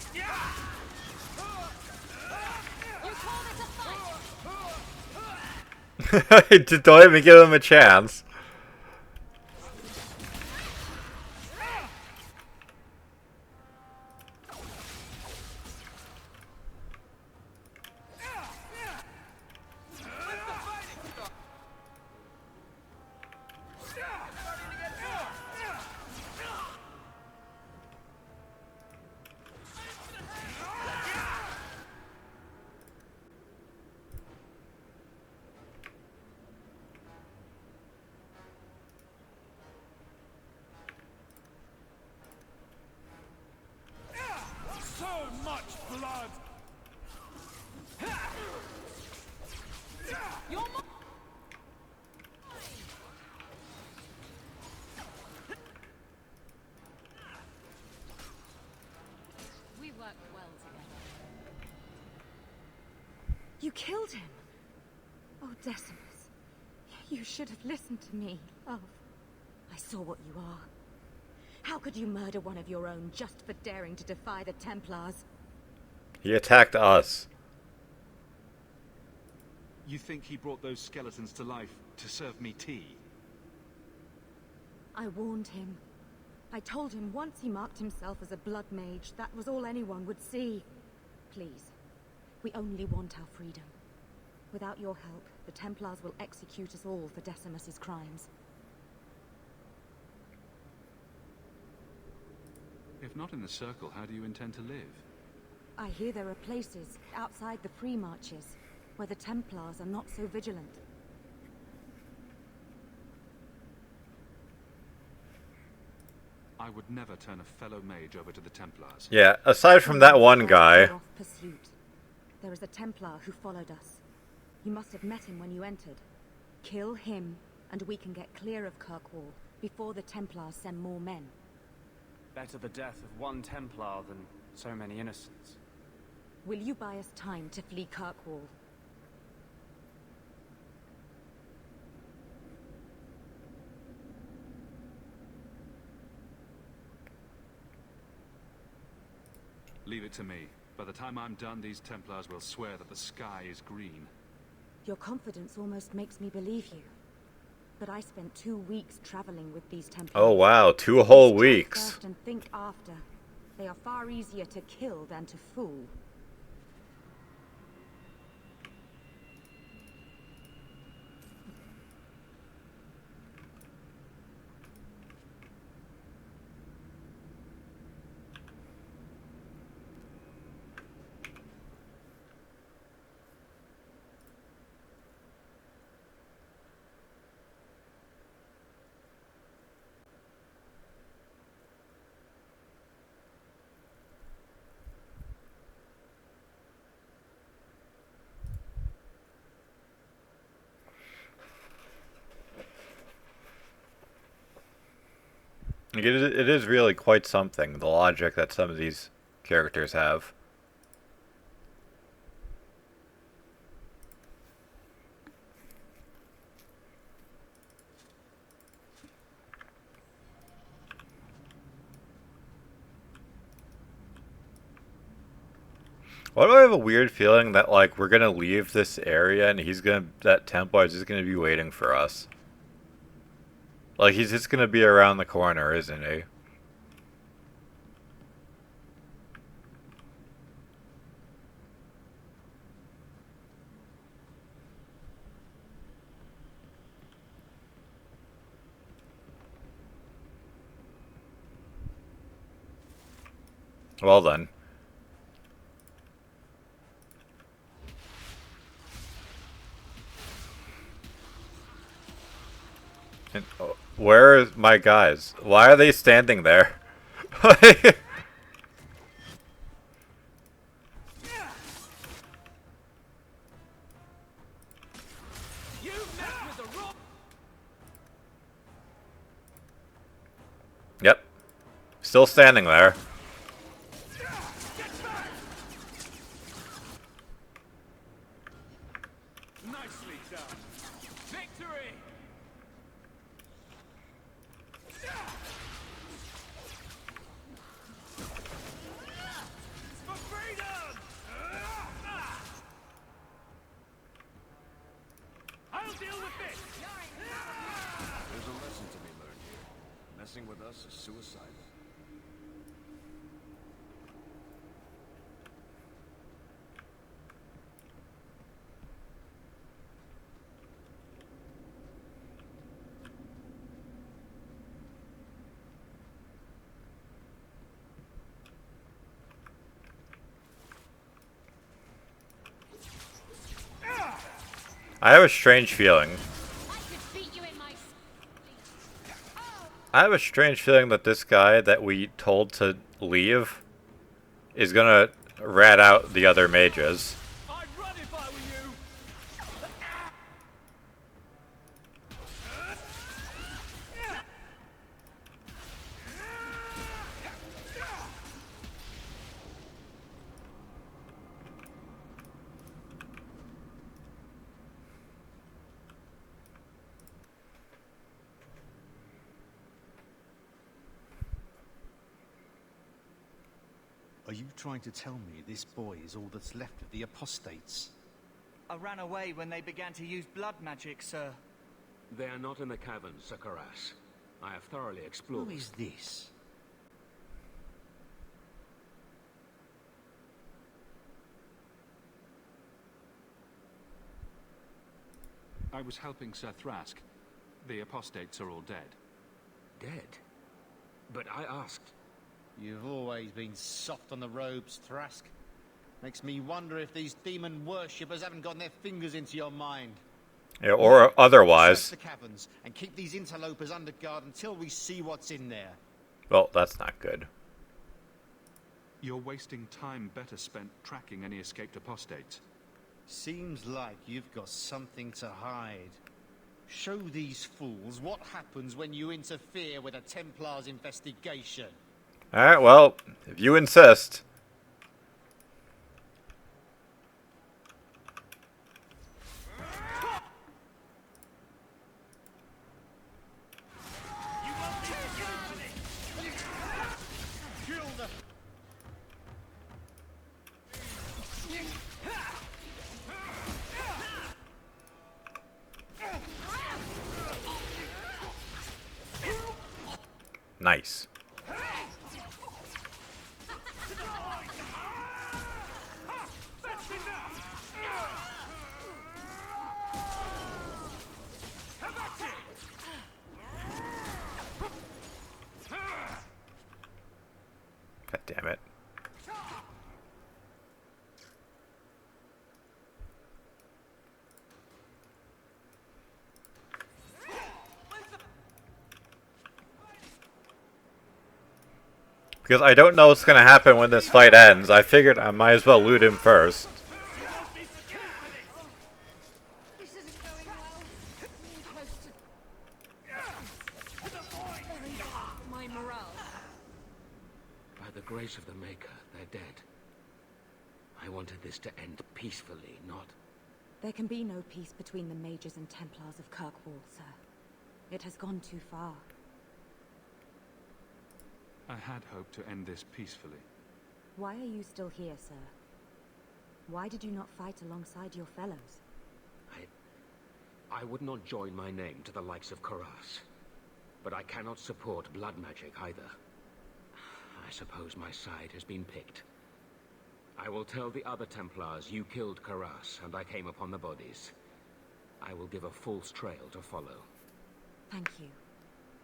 Just don't even give him a chance. So much blood! We worked well together. You killed him! Oh, Decimus. You should have listened to me, love. I saw what you are. How could you murder one of your own just for daring to defy the Templars? He attacked us. You think he brought those skeletons to life to serve me tea? I warned him. I told him once he marked himself as a blood mage, that was all anyone would see. Please, we only want our freedom. Without your help, the Templars will execute us all for Decimus's crimes. If not in the Circle, how do you intend to live? I hear there are places outside the Free Marches where the Templars are not so vigilant. I would never turn a fellow mage over to the Templars. Yeah, aside from that one guy. Off pursuit. There is a Templar who followed us. You must have met him when you entered. Kill him, and we can get clear of Kirkwall before the Templars send more men. Better the death of one Templar than so many innocents. Will you buy us time to flee Kirkwall? Leave it to me. By the time I'm done, these Templars will swear that the sky is green. Your confidence almost makes me believe you. But I spent 2 weeks traveling with these Templars. Oh wow, 2 whole weeks. First and think after. They are far easier to kill than to fool. It is really quite something, the logic that some of these characters have. Why do I have a weird feeling that, like, we're gonna leave this area and that Templar is just gonna be waiting for us? Like, he's just gonna be around the corner, isn't he? Well then. And, where are my guys? Why are they standing there? Yep. Still standing there. Nicely done. Victory! as suicidal. I have a strange feeling. I have a strange feeling that this guy that we told to leave is gonna rat out the other mages. Are you trying to tell me this boy is all that's left of the apostates? I ran away when they began to use blood magic, sir. They are not in the caverns, Sir Karas. I have thoroughly explored. Who is this? I was helping Sir Thrask. The apostates are all dead. Dead? But I asked. You've always been soft on the robes, Thrask. Makes me wonder if these demon worshippers haven't gotten their fingers into your mind. Yeah, or otherwise. Search the caverns and keep these interlopers under guard until we see what's in there. Well, that's not good. You're wasting time better spent tracking any escaped apostates. Seems like you've got something to hide. Show these fools what happens when you interfere with a Templar's investigation. Alright, well, if you insist. Nice. God damn it. Because I don't know what's going to happen when this fight ends. I figured I might as well loot him first. By the grace of the Maker, they're dead. I wanted this to end peacefully, not... There can be no peace between the mages and Templars of Kirkwall, sir. It has gone too far. I had hoped to end this peacefully. Why are you still here, sir? Why did you not fight alongside your fellows? I would not join my name to the likes of Karas. But I cannot support blood magic either. I suppose my side has been picked. I will tell the other Templars you killed Karas and I came upon the bodies. I will give a false trail to follow. Thank you.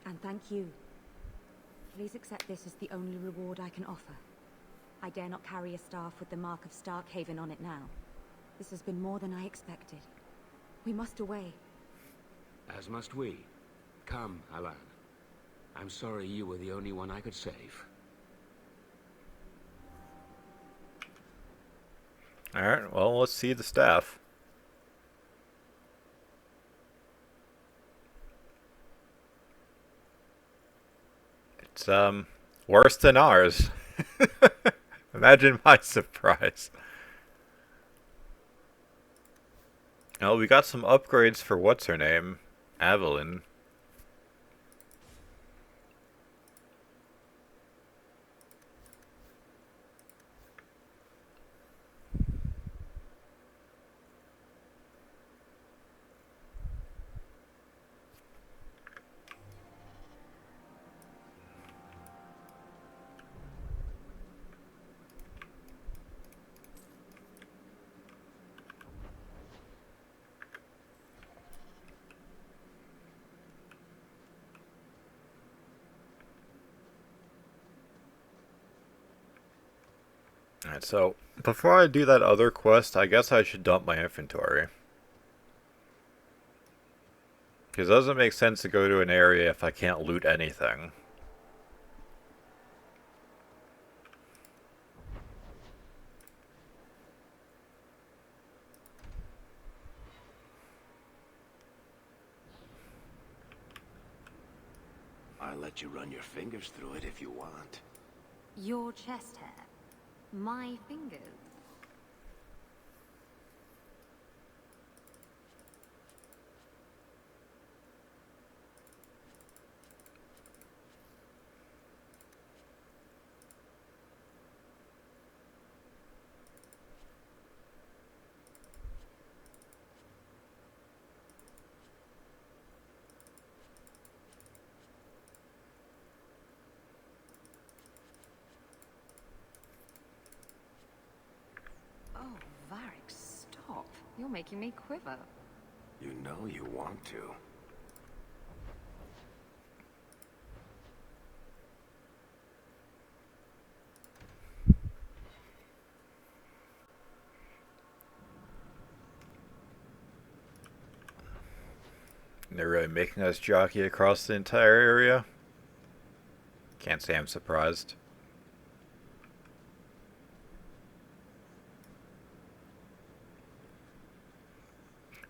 And thank you. Please accept this as the only reward I can offer. I dare not carry a staff with the mark of Starkhaven on it now. This has been more than I expected. We must away. As must we. Come, Alan. I'm sorry you were the only one I could save. Alright, well, let's see the staff. It's, worse than ours. Imagine my surprise. Oh, we got some upgrades for what's-her-name? Evelyn. Alright, so before I do that other quest, I guess I should dump my inventory. Because it doesn't make sense to go to an area if I can't loot anything. I'll let you run your fingers through it if you want. Your chest hair. My fingers. Oh, Varric, stop. You're making me quiver. You know you want to. They're really making us jockey across the entire area. Can't say I'm surprised.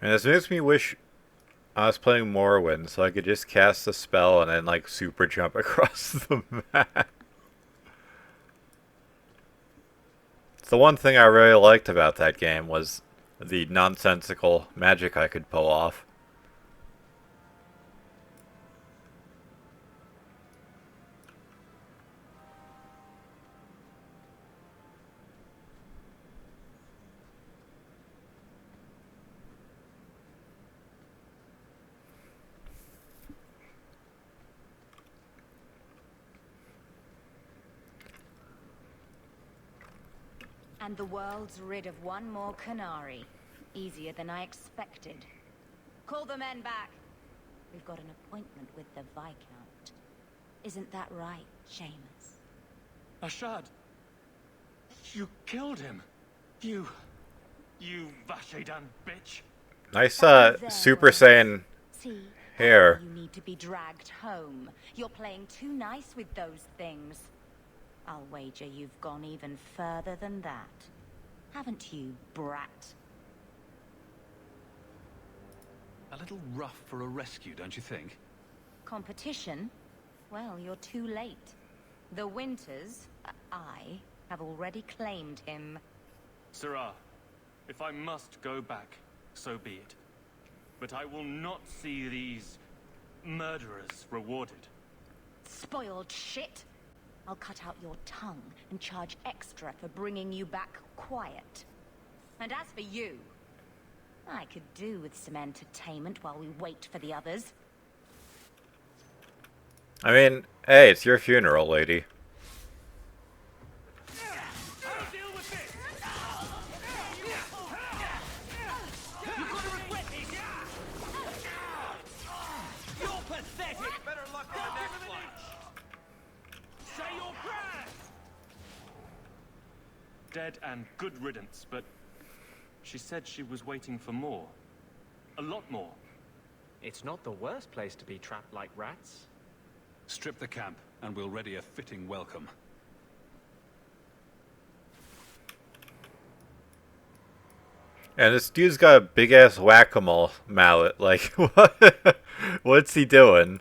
And this makes me wish I was playing Morrowind so I could just cast a spell and then like super jump across the map. The one thing I really liked about that game was the nonsensical magic I could pull off. And the world's rid of one more Canary. Easier than I expected. Call the men back. We've got an appointment with the Viscount. Isn't that right, Seamus? Ashad! You killed him! You Vashedan bitch! Nice Super Saiyan See, hair. you need to be dragged home. You're playing too nice with those things. I'll wager you've gone even further than that. Haven't you, brat? A little rough for a rescue, don't you think? Competition? Well, you're too late. The Winters, I, have already claimed him. Sirrah, if I must go back, so be it. But I will not see these murderers rewarded. Spoiled shit! I'll cut out your tongue and charge extra for bringing you back quiet. And as for you, I could do with some entertainment while we wait for the others. I mean, hey, it's your funeral, lady. Dead and good riddance, but she said she was waiting for more. A lot more. It's not the worst place to be trapped like rats. Strip the camp, and we'll ready a fitting welcome. And this dude's got a big-ass whack-a-mole mallet. Like, what? What's he doing?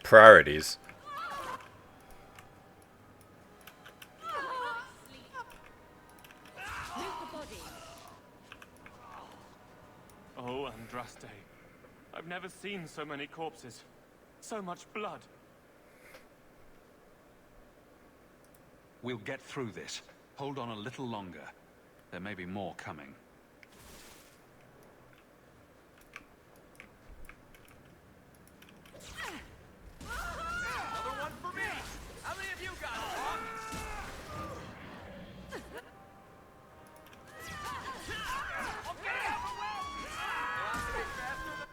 Priorities. Oh, Andraste. I've never seen so many corpses. So much blood. We'll get through this. Hold on a little longer. There may be more coming. Another one for me! How many of you got one? Okay, have a well! You'll have to be faster than...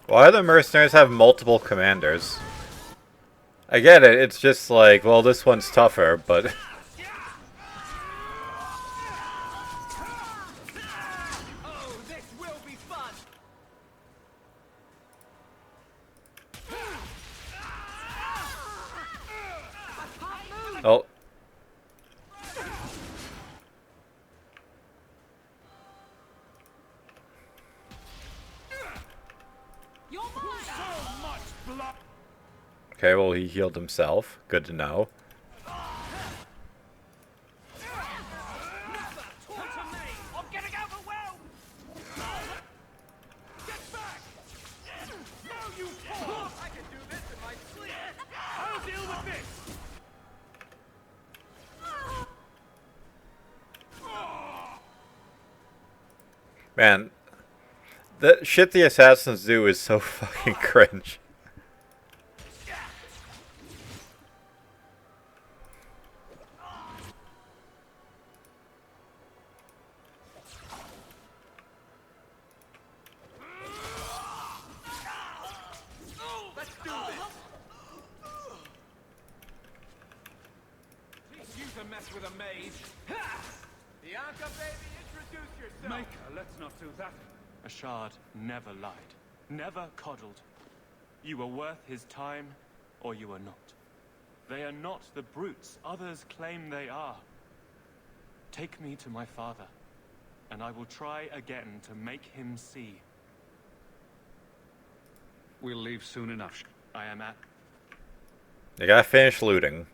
Why do the mercenaries have multiple commanders? I get it, it's just like, well, this one's tougher, but... Oh, this will be fun! Oh. Okay, well, he healed himself. Good to know. Man, the shit the assassins do is so fucking cringe. Let's do this! Please use a mess with a mage. Bianca, baby, introduce yourself! Maker, let's not do that. A shard never lied. Never coddled. You were worth his time, or you are not. They are not the brutes others claim they are. Take me to my father, and I will try again to make him see. We'll leave soon enough. I am at... They gotta finish looting.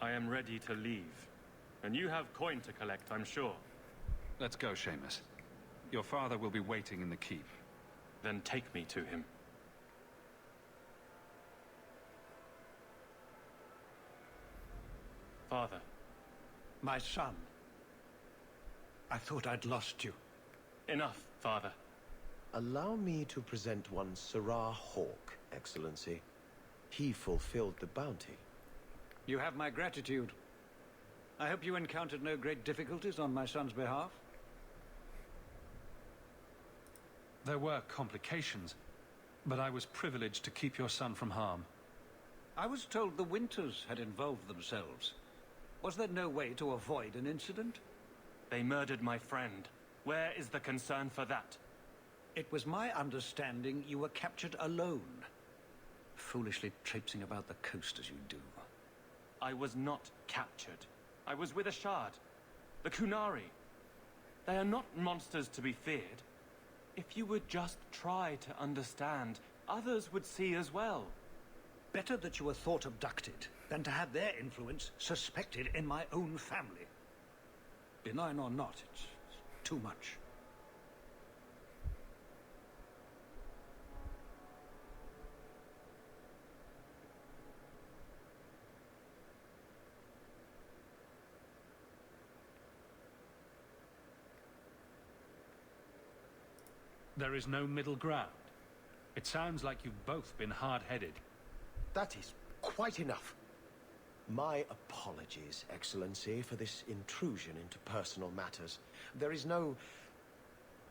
I am ready to leave. And you have coin to collect, I'm sure. Let's go, Seamus. Your father will be waiting in the keep. Then take me to him. Father. My son. I thought I'd lost you. Enough, Father. Allow me to present one Sirrah Hawk, Excellency. He fulfilled the bounty. You have my gratitude. I hope you encountered no great difficulties on my son's behalf. There were complications, but I was privileged to keep your son from harm. I was told the Winters had involved themselves. Was there no way to avoid an incident? They murdered my friend. Where is the concern for that? It was my understanding you were captured alone. Foolishly traipsing about the coast as you do. I was not captured. I was with a shard. The Kunari. They are not monsters to be feared. If you would just try to understand, others would see as well. Better that you were thought abducted than to have their influence suspected in my own family. Benign or not, it's too much. There is no middle ground. It sounds like you've both been hard-headed. That is quite enough. My apologies, Excellency, for this intrusion into personal matters. There is no...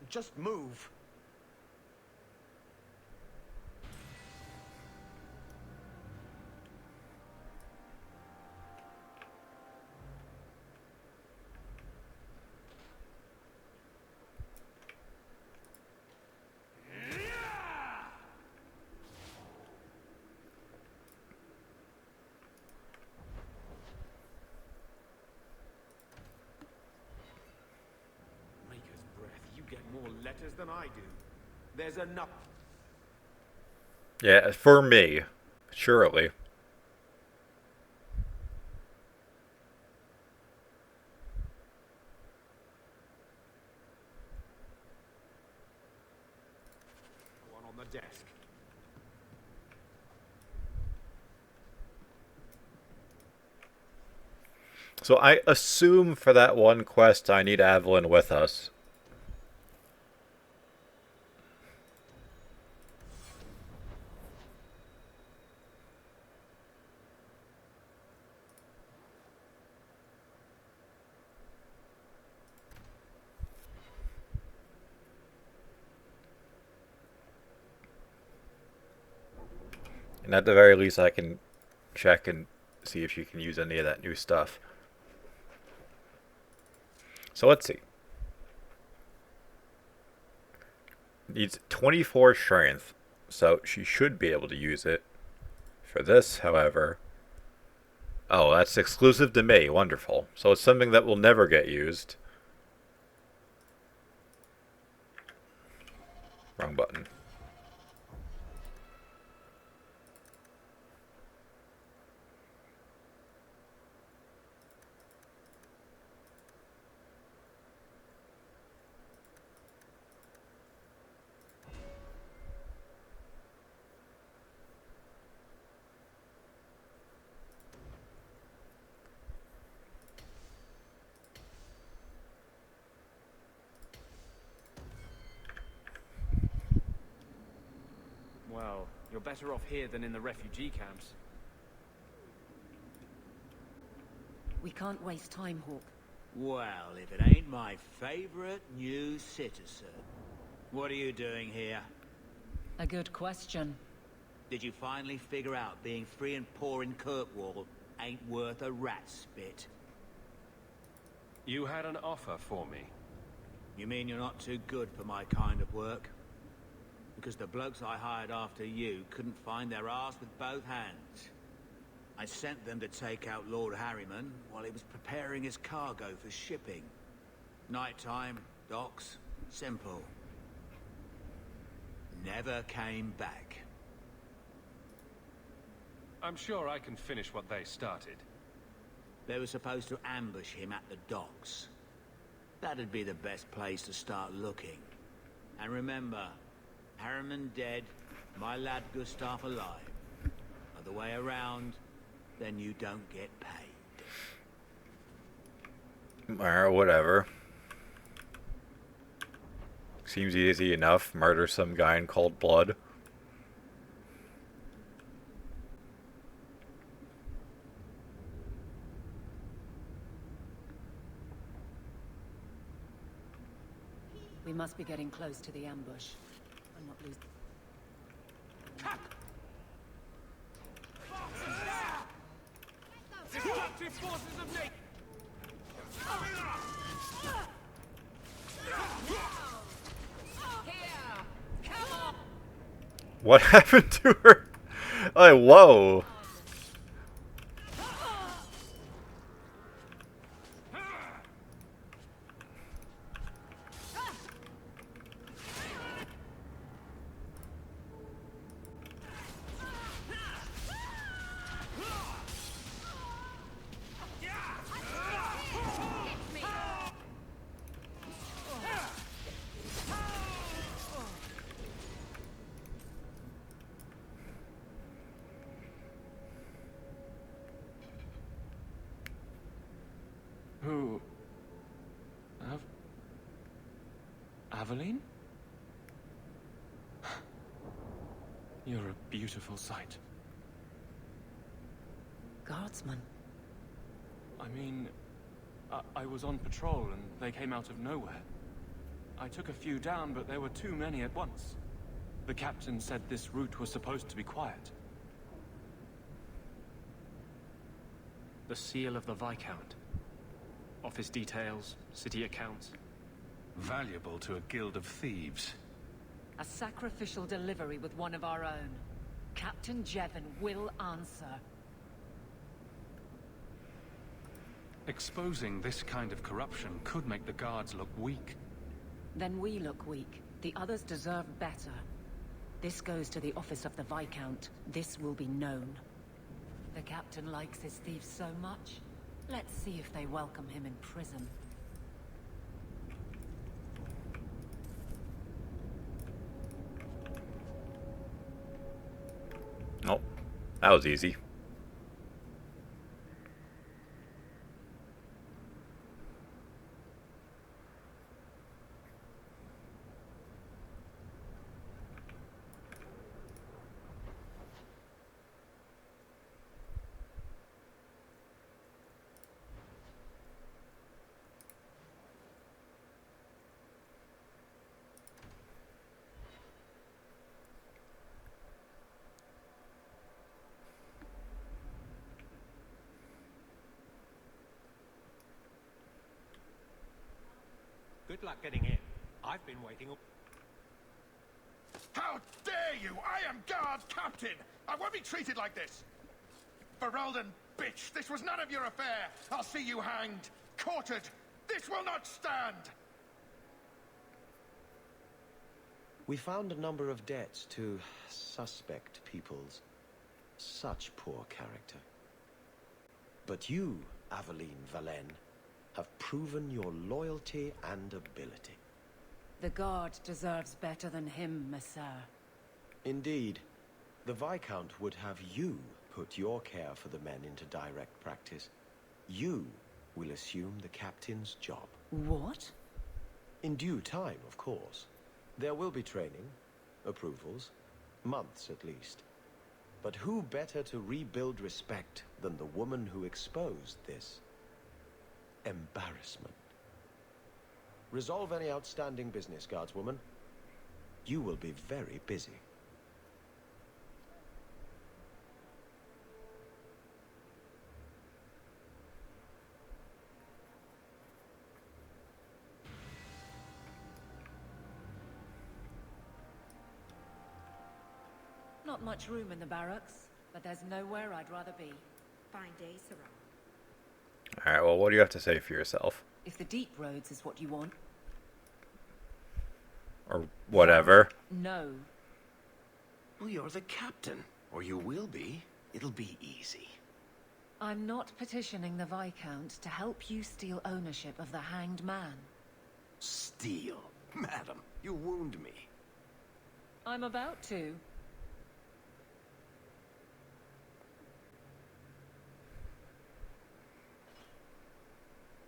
Just move. Maker's breath, you get more letters than I do. There's enough. Yeah, for me. Surely. One on the desk. So I assume for that one quest I need Evelyn with us. And at the very least I can check and see if she can use any of that new stuff. So let's see. Needs 24 strength, so she should be able to use it. For this, however... Oh, that's exclusive to me. Wonderful. So it's something that will never get used. Wrong button. Well, you're better off here than in the refugee camps. We can't waste time, Hawk. Well, if it ain't my favorite new citizen. What are you doing here? A good question. Did you finally figure out being free and poor in Kirkwall ain't worth a rat's spit? You had an offer for me. You mean you're not too good for my kind of work? Because the blokes I hired after you couldn't find their arse with both hands. I sent them to take out Lord Harryman while he was preparing his cargo for shipping. Nighttime, docks, simple. Never came back. I'm sure I can finish what they started. They were supposed to ambush him at the docks. That'd be the best place to start looking. And remember, Harriman dead, my lad Gustav alive. Other way around, then you don't get paid. Or whatever. Seems easy enough. Murder some guy in cold blood. We must be getting close to the ambush. I'm not losing. Destructive forces of nature! What happened to her? Like, whoa. Who? Aveline? You're a beautiful sight. Guardsman. I mean, I was on patrol and they came out of nowhere. I took a few down, but there were too many at once. The captain said this route was supposed to be quiet. The seal of the Viscount. Office details, city accounts. Valuable to a guild of thieves. A sacrificial delivery with one of our own. Captain Jevon will answer. Exposing this kind of corruption could make the guards look weak. Then we look weak. The others deserve better. This goes to the office of the Viscount. This will be known. The captain likes his thieves so much. Let's see if they welcome him in prison. Oh, that was easy. Good luck getting in. I've been waiting all... How dare you! I am guard captain! I won't be treated like this! Ferelden, bitch! This was none of your affair! I'll see you hanged! Quartered! This will not stand! We found a number of debts to suspect peoples. Such poor character. But you, Aveline Valen, have proven your loyalty and ability. The guard deserves better than him, Messere. Indeed. The Viscount would have you put your care for the men into direct practice. You will assume the captain's job. What? In due time, of course. There will be training, approvals, months at least. But who better to rebuild respect than the woman who exposed this embarrassment? Resolve any outstanding business, guardswoman. You will be very busy. Not much room in the barracks, but there's nowhere I'd rather be. Fine day, Sarah. Alright, well, what do you have to say for yourself? If the deep roads is what you want. Or whatever. No. Well, you're the captain. Or you will be. It'll be easy. I'm not petitioning the Viscount to help you steal ownership of the Hanged Man. Steal? Madam, you wound me. I'm about to.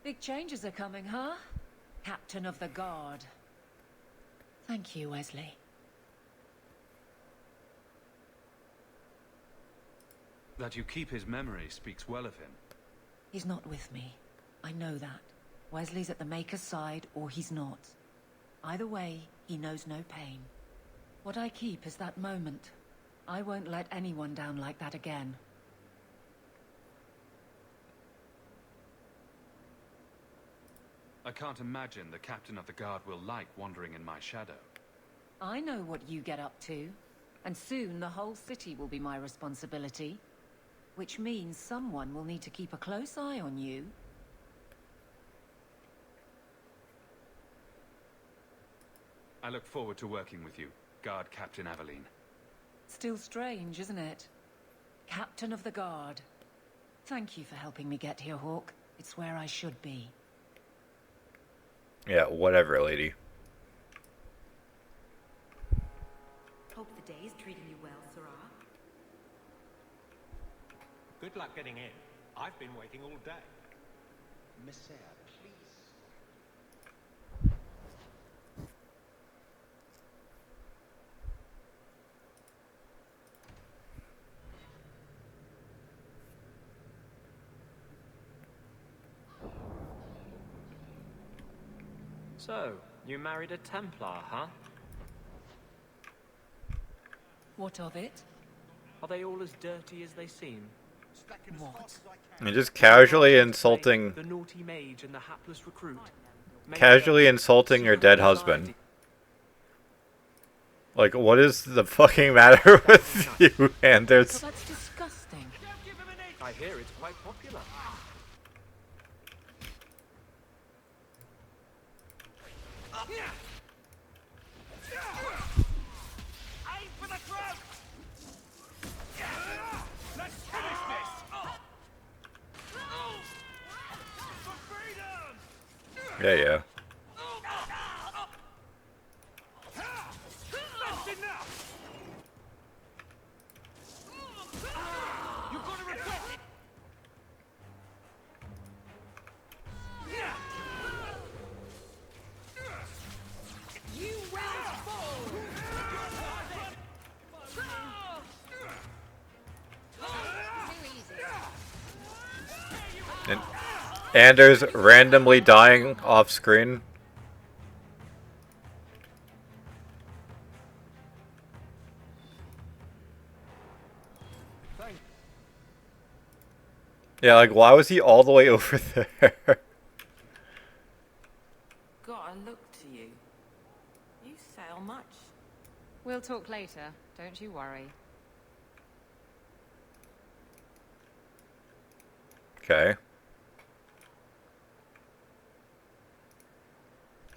Big changes are coming, huh? Captain of the Guard. Thank you, Wesley. That you keep his memory speaks well of him. He's not with me. I know that. Wesley's at the Maker's side, or he's not. Either way, he knows no pain. What I keep is that moment. I won't let anyone down like that again. I can't imagine the captain of the guard will like wandering in my shadow. I know what you get up to, and soon the whole city will be my responsibility. Which means someone will need to keep a close eye on you. I look forward to working with you, Guard Captain Aveline. Still strange, isn't it? Captain of the Guard. Thank you for helping me get here, Hawk. It's where I should be. Yeah, whatever, lady. Hope the day is treating you well, Sarah. Good luck getting in. I've been waiting all day. Messere, please. So, you married a Templar, huh? What of it? Are they all as dirty as they seem? What? And just casually insulting, The naughty mage and the hapless recruit. casually insulting your dead husband. Like, what is the fucking matter with you, Anders? That's disgusting. I hear it's quite popular. Aim for the throat! Let's finish this! For freedom! Yeah, yeah. That's enough! You're gonna regret it! You will fall! And Anders randomly dying off screen. Yeah, like, why was he all the way over there? Gotta look to you. You sail much. We'll talk later, don't you worry. Okay.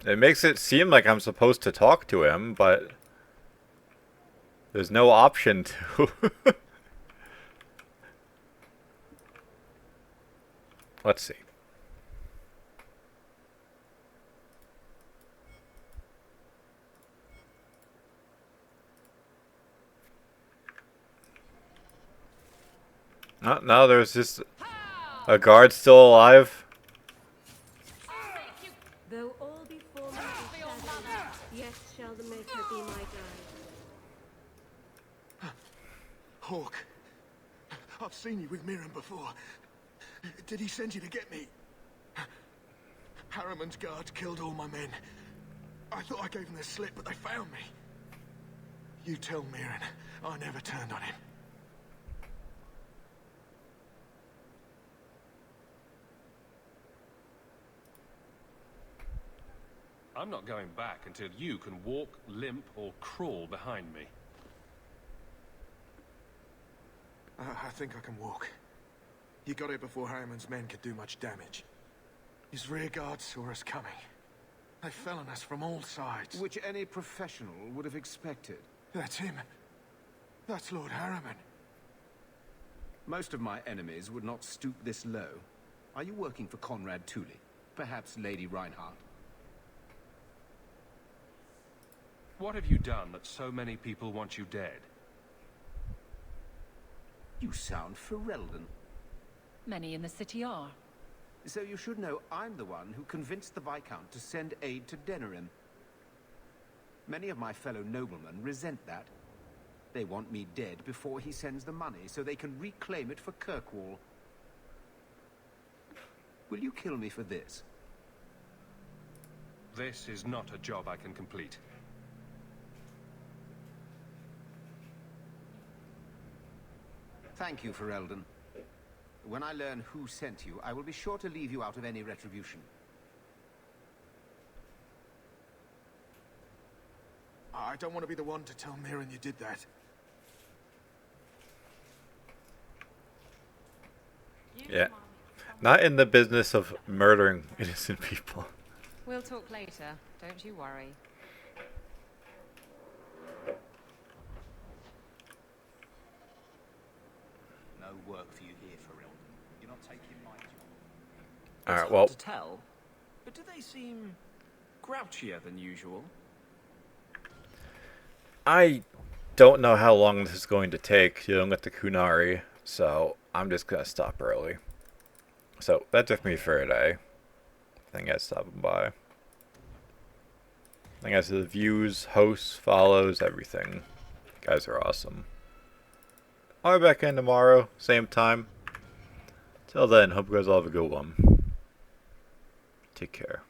It makes it seem like I'm supposed to talk to him, but there's no option to. Let's see. Oh, no, there's just a guard still alive. Though all before me is shadow, yet shall the Maker be my guide. Hawk, I've seen you with Mirren before. Did he send you to get me? Harriman's guards killed all my men. I thought I gave them the slip, but they found me. You tell Mirren I never turned on him. I'm not going back until you can walk, limp, or crawl behind me. I think I can walk. He got here before Harriman's men could do much damage. His rear guard saw us coming. They fell on us from all sides. Which any professional would have expected. That's him. That's Lord Harriman. Most of my enemies would not stoop this low. Are you working for Conrad Tooley? Perhaps Lady Reinhardt? What have you done that so many people want you dead? You sound Ferelden. Many in the city are. So you should know I'm the one who convinced the Viscount to send aid to Denerim. Many of my fellow noblemen resent that. They want me dead before he sends the money, so they can reclaim it for Kirkwall. Will you kill me for this? This is not a job I can complete. Thank you, Ferelden. When I learn who sent you, I will be sure to leave you out of any retribution. I don't want to be the one to tell Mirren you did that. Yeah. Not in the business of murdering innocent people. We'll talk later, don't you worry. No work for you here, Ferelden. You're not taking my job. Alright, It's well. hard to tell, but do they seem grouchier than usual? I don't know how long this is going to take dealing with the Kunari, so I'm just gonna stop early. So that's it for me for today. Thank you guys for stopping by. Thank you guys for the views, hosts, follows, everything. You guys are awesome. I'll be back in tomorrow, same time. Till then, hope you guys all have a good one. Take care.